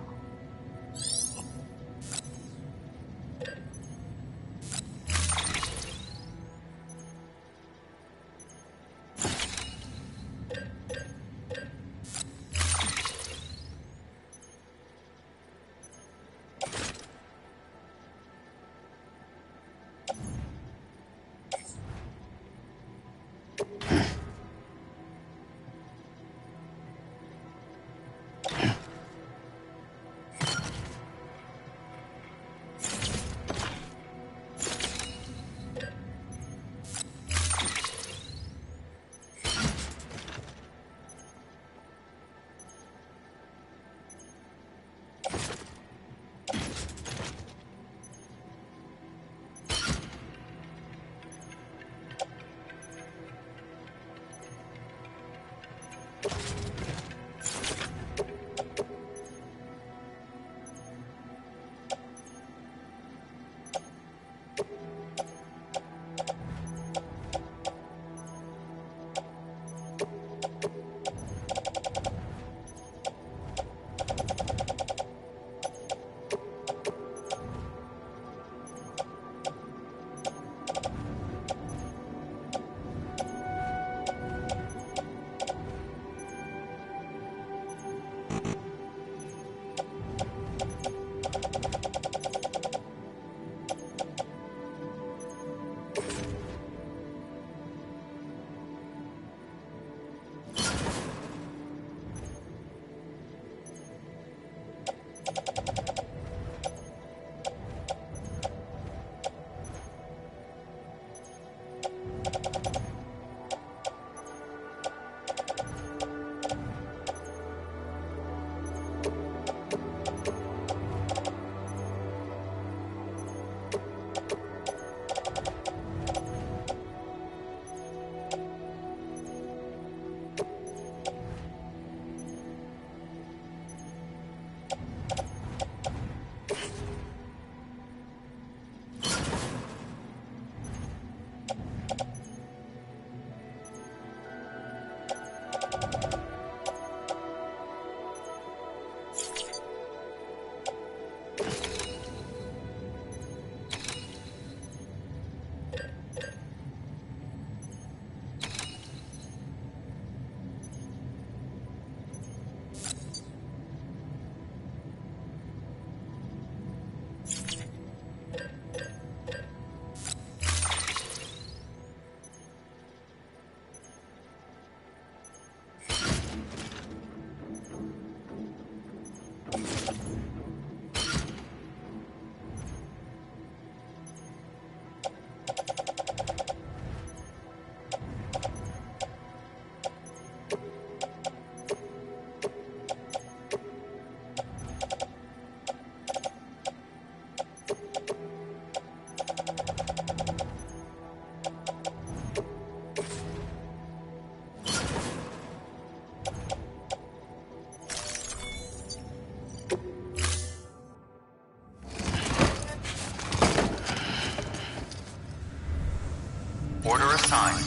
Order assigned.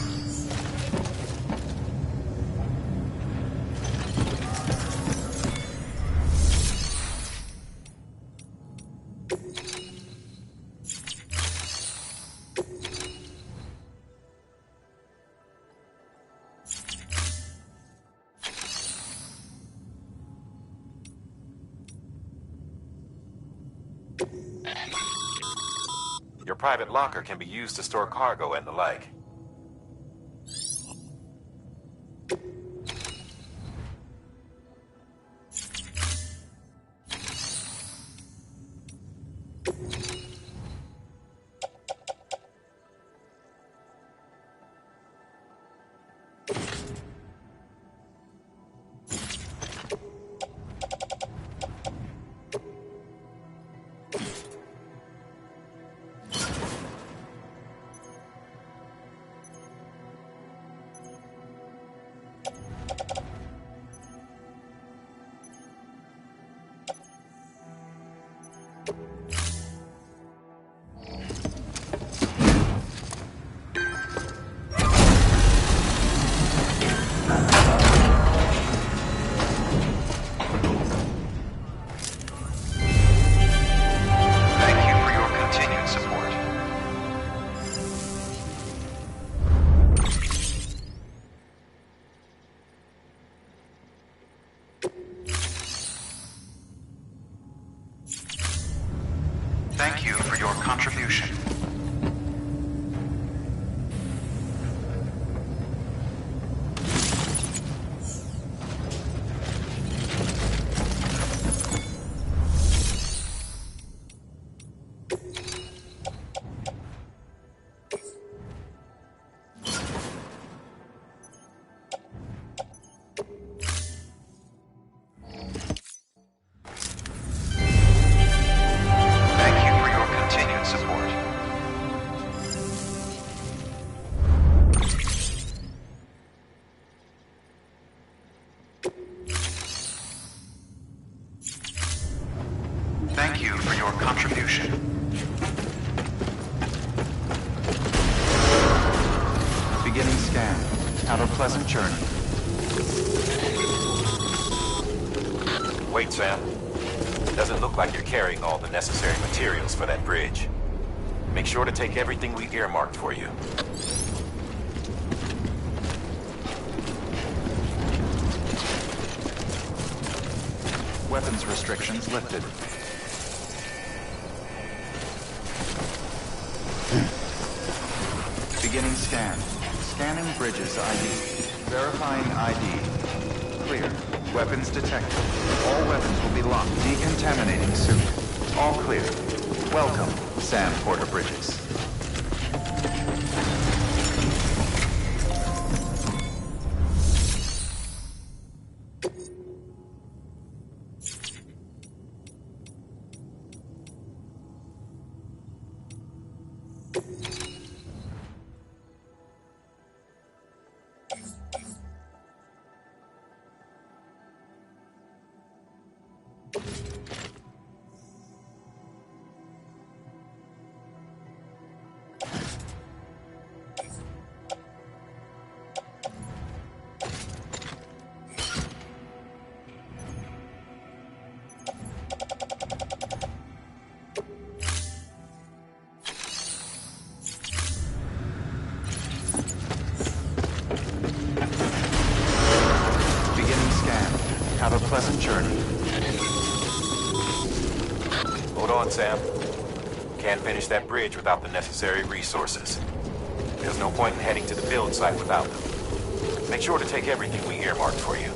Your private locker can be used to store cargo and the like. Thank you for your contribution. Thank you for your contribution. Beginning scan. Have a pleasant journey. Wait, Sam. Doesn't look like you're carrying all the necessary materials for that bridge. Make sure to take everything we earmarked for you. Weapons restrictions lifted. Beginning scan. Scanning bridges ID. Verifying ID. Clear. Weapons detected. All weapons will be locked. Decontaminating suit. All clear. Welcome, Sam Porter Bridges. Have a pleasant journey. Hold on, Sam. Can't finish that bridge without the necessary resources. There's no point in heading to the build site without them. Make sure to take everything we earmarked for you.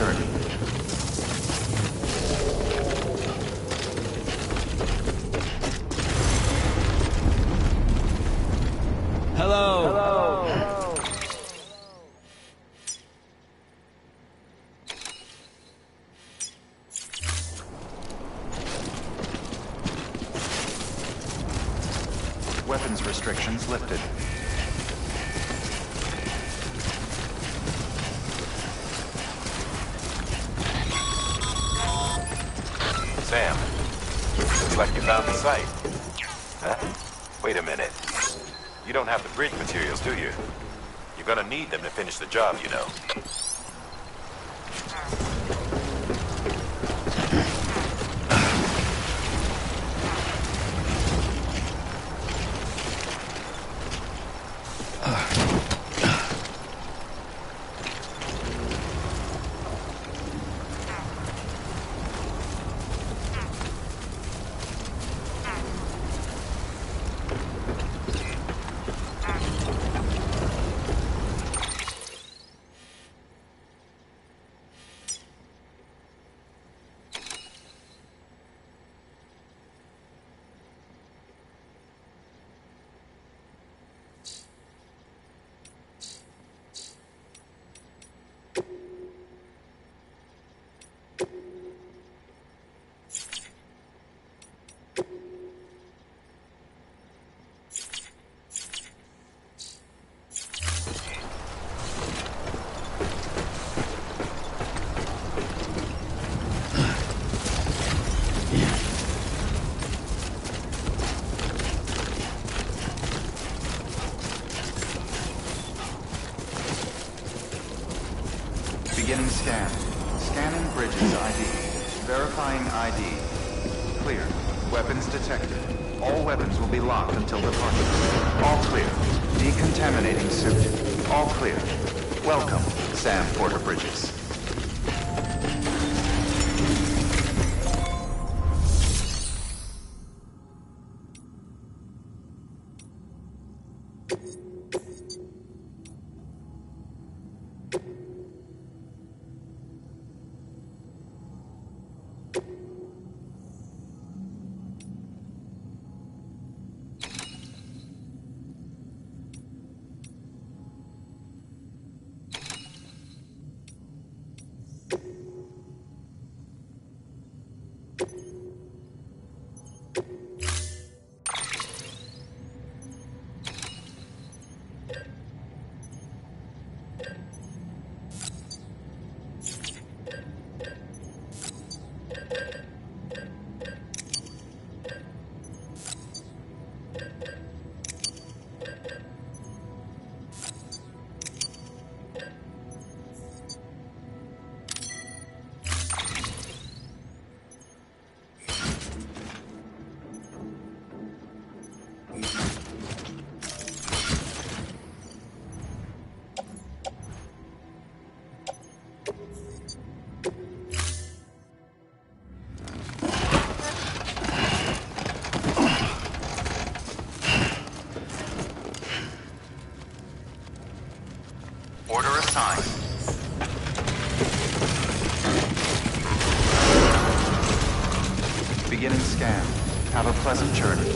maturity. Hello. Hello. Weapons restrictions lifted. Sam, looks like you found the site. Huh? Wait a minute. You don't have the bridge materials, do you? You're gonna need them to finish the job, you know. Beginning scan. Scanning bridges ID. Verifying ID. Clear. Weapons detected. All weapons will be locked until departure. All clear. Decontaminating suit. All clear. Welcome, Sam Porter Bridges. Order assigned. Beginning scan. Have a pleasant journey.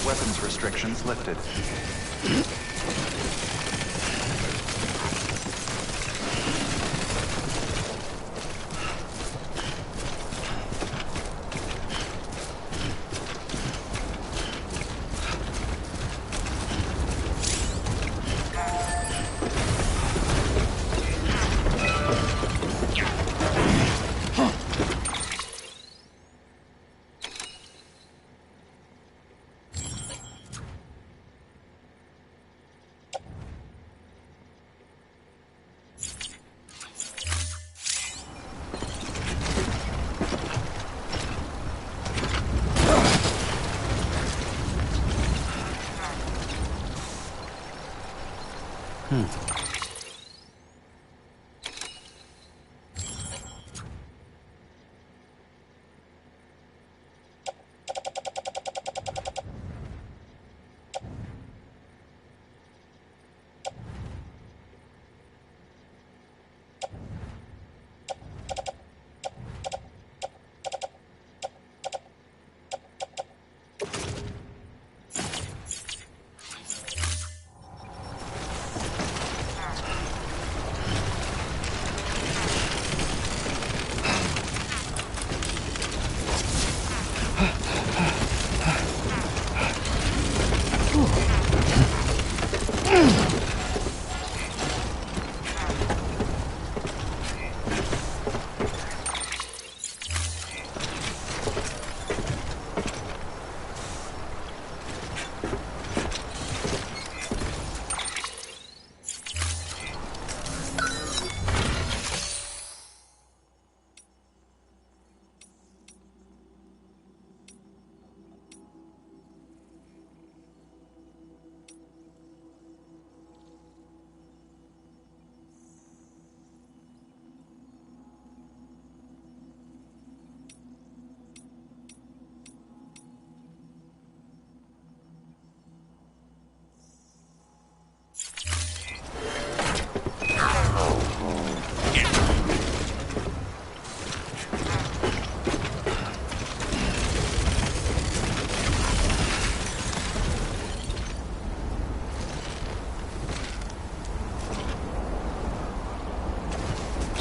Weapons restrictions lifted.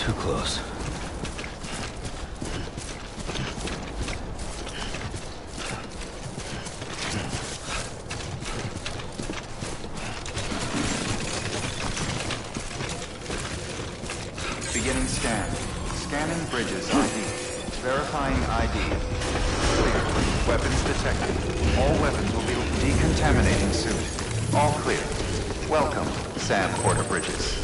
Too close. Beginning scan. Scanning bridges ID. Verifying ID. Clear. Weapons detected. All weapons will be decontaminating soon. All clear. Welcome, Sam Porter Bridges.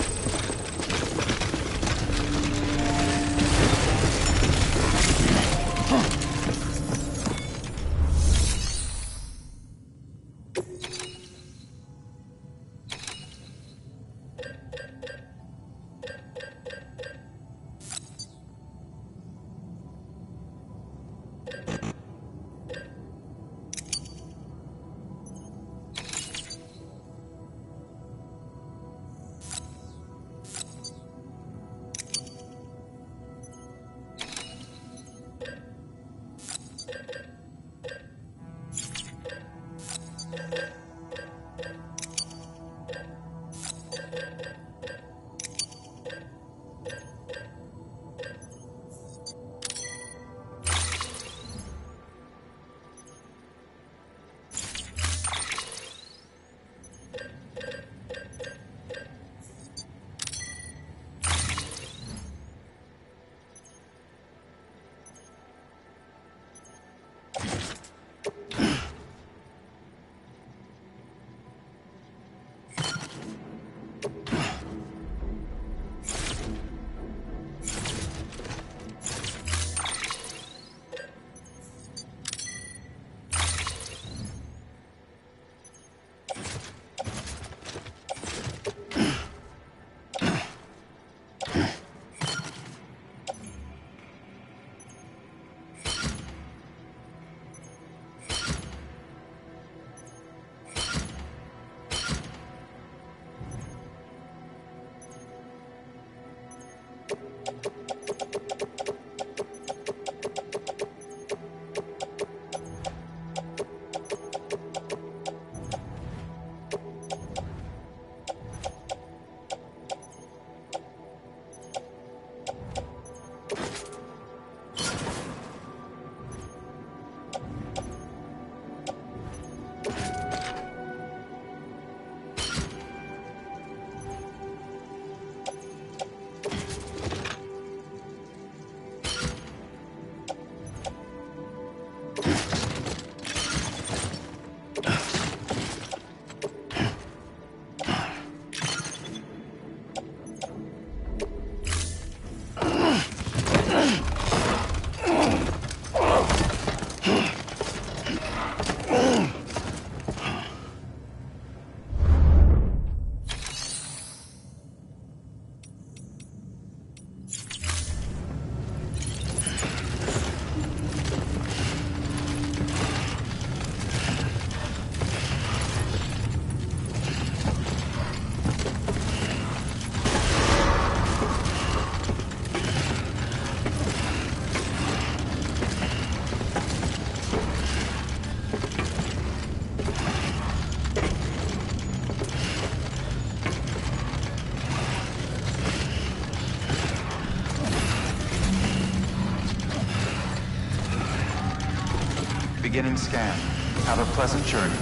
scan. Have a pleasant journey.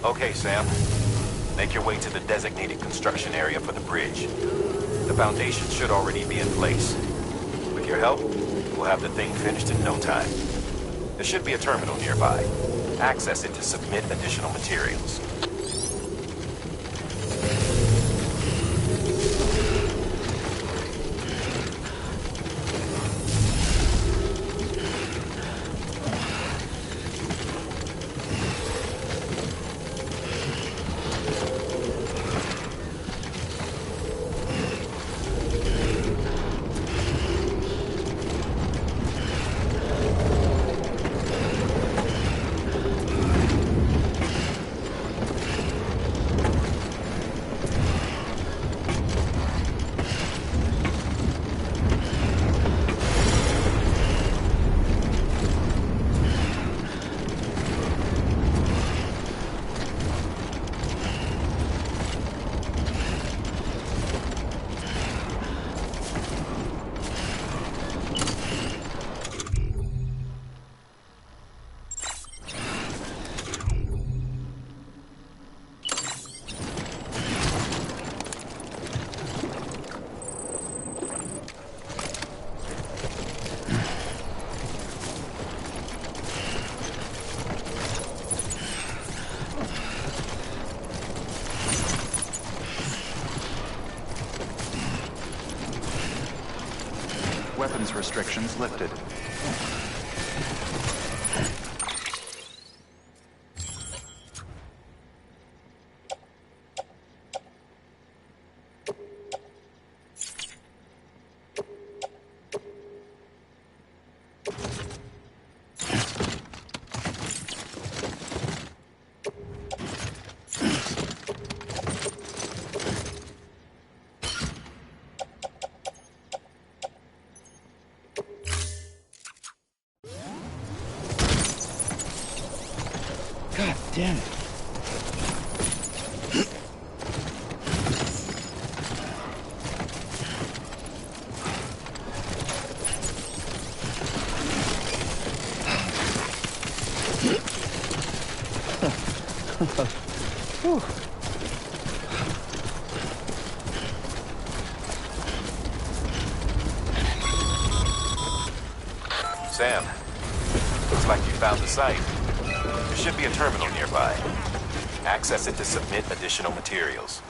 Okay, Sam. Make your way to the designated construction area for the bridge. The foundation should already be in place. With your help, we'll have the thing finished in no time. There should be a terminal nearby. Access it to submit additional materials. Weapons restrictions lifted. God damn it. Sam, looks like you found the site. There should be a terminal nearby. Access it to submit additional materials.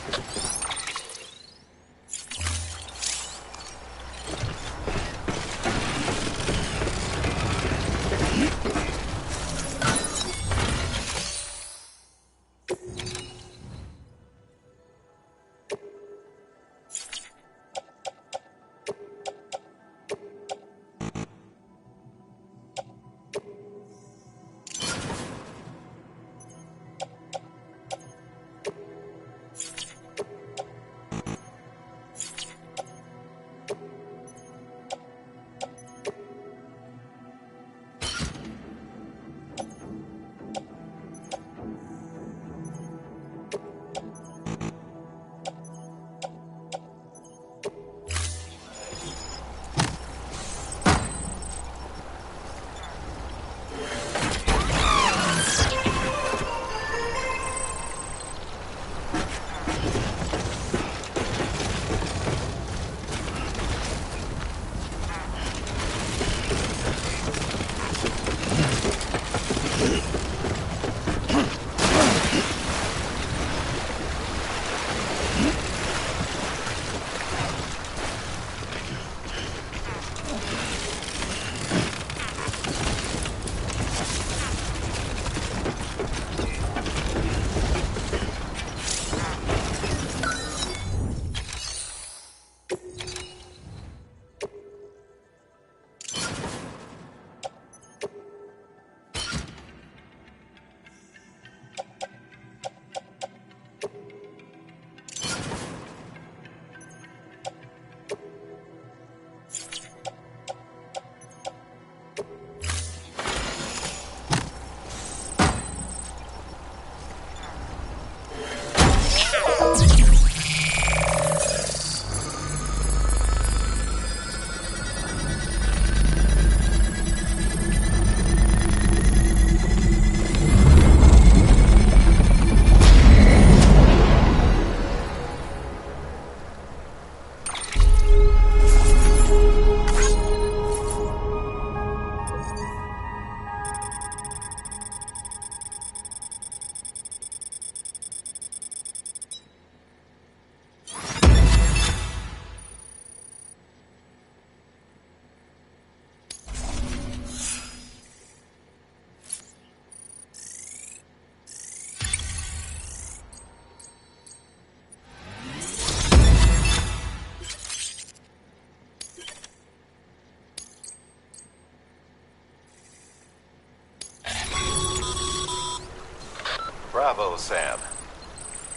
cargo, Sam.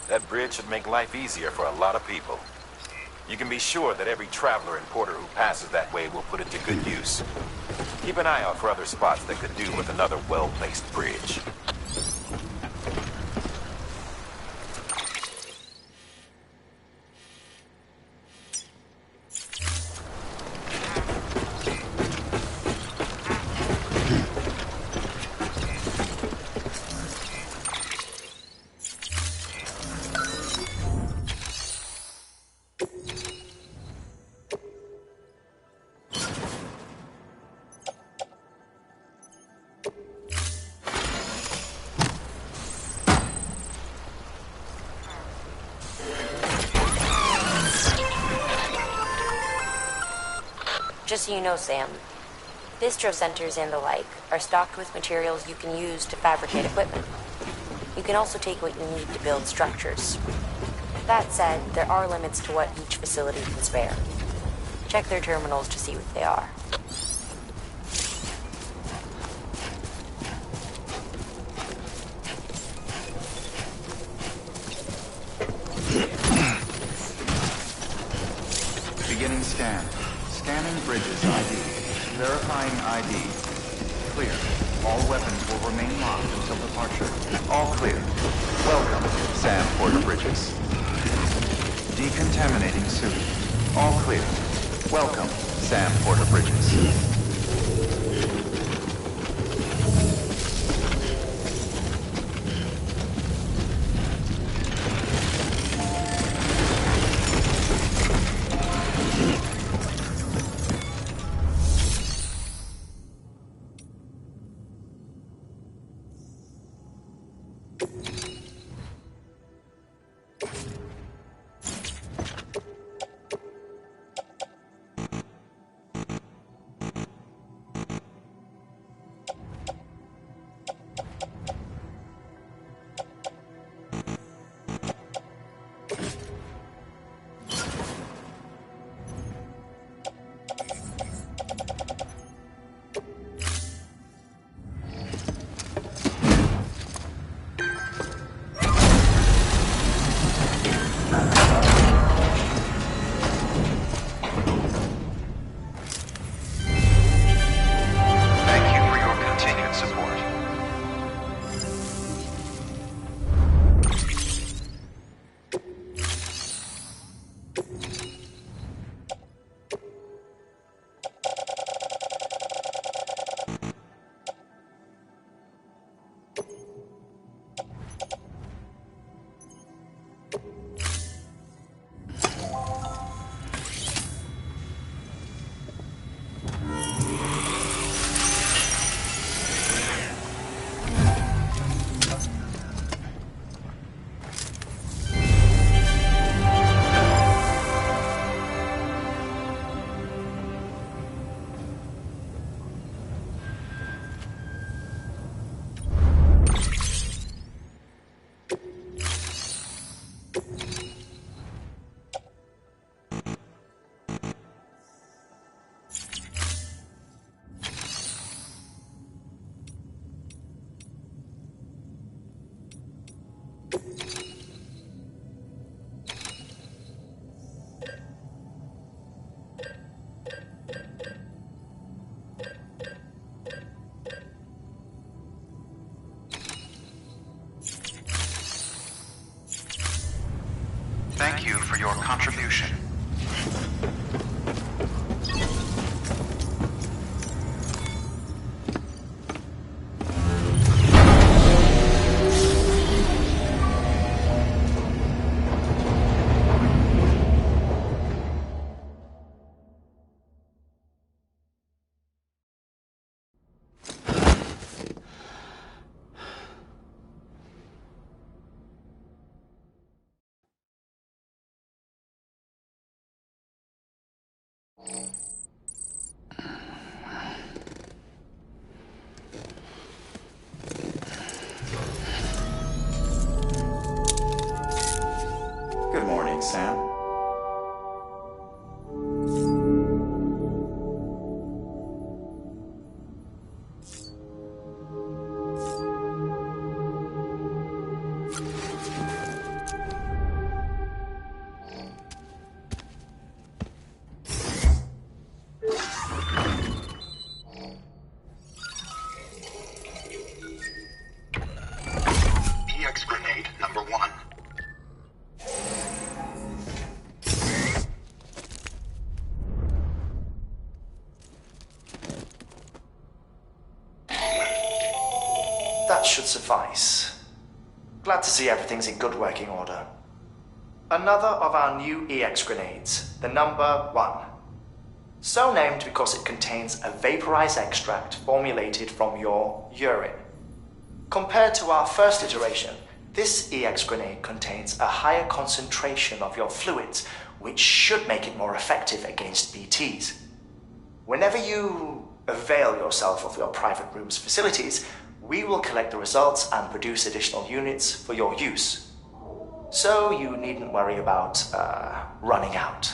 That bridge should make life easier for a lot of people. You can be sure that every traveler and porter who passes that way will put it to good use. Keep an eye out for other spots that could do with another well-placed bridge. Just so you know, Sam, distro centers and the like are stocked with materials you can use to fabricate equipment. You can also take what you need to build structures. That said, there are limits to what each facility can spare. Check their terminals to see what they are. Beginning scan. Scanning bridges ID. Verifying ID. Clear. All weapons will remain locked until departure. All clear. Welcome, Sam Porter Bridges. Decontaminating suit. All clear. Welcome, Sam Porter Bridges. Thank you for your contribution. Good morning, Sam. That should suffice. Glad to see everything's in good working order. Another of our new EX grenades, the number 1. So named because it contains a vaporized extract formulated from your urine. Compared to our first iteration, this EX grenade contains a higher concentration of your fluids, which should make it more effective against BTs. Whenever you avail yourself of your private room's facilities, we will collect the results and produce additional units for your use. So you needn't worry about running out.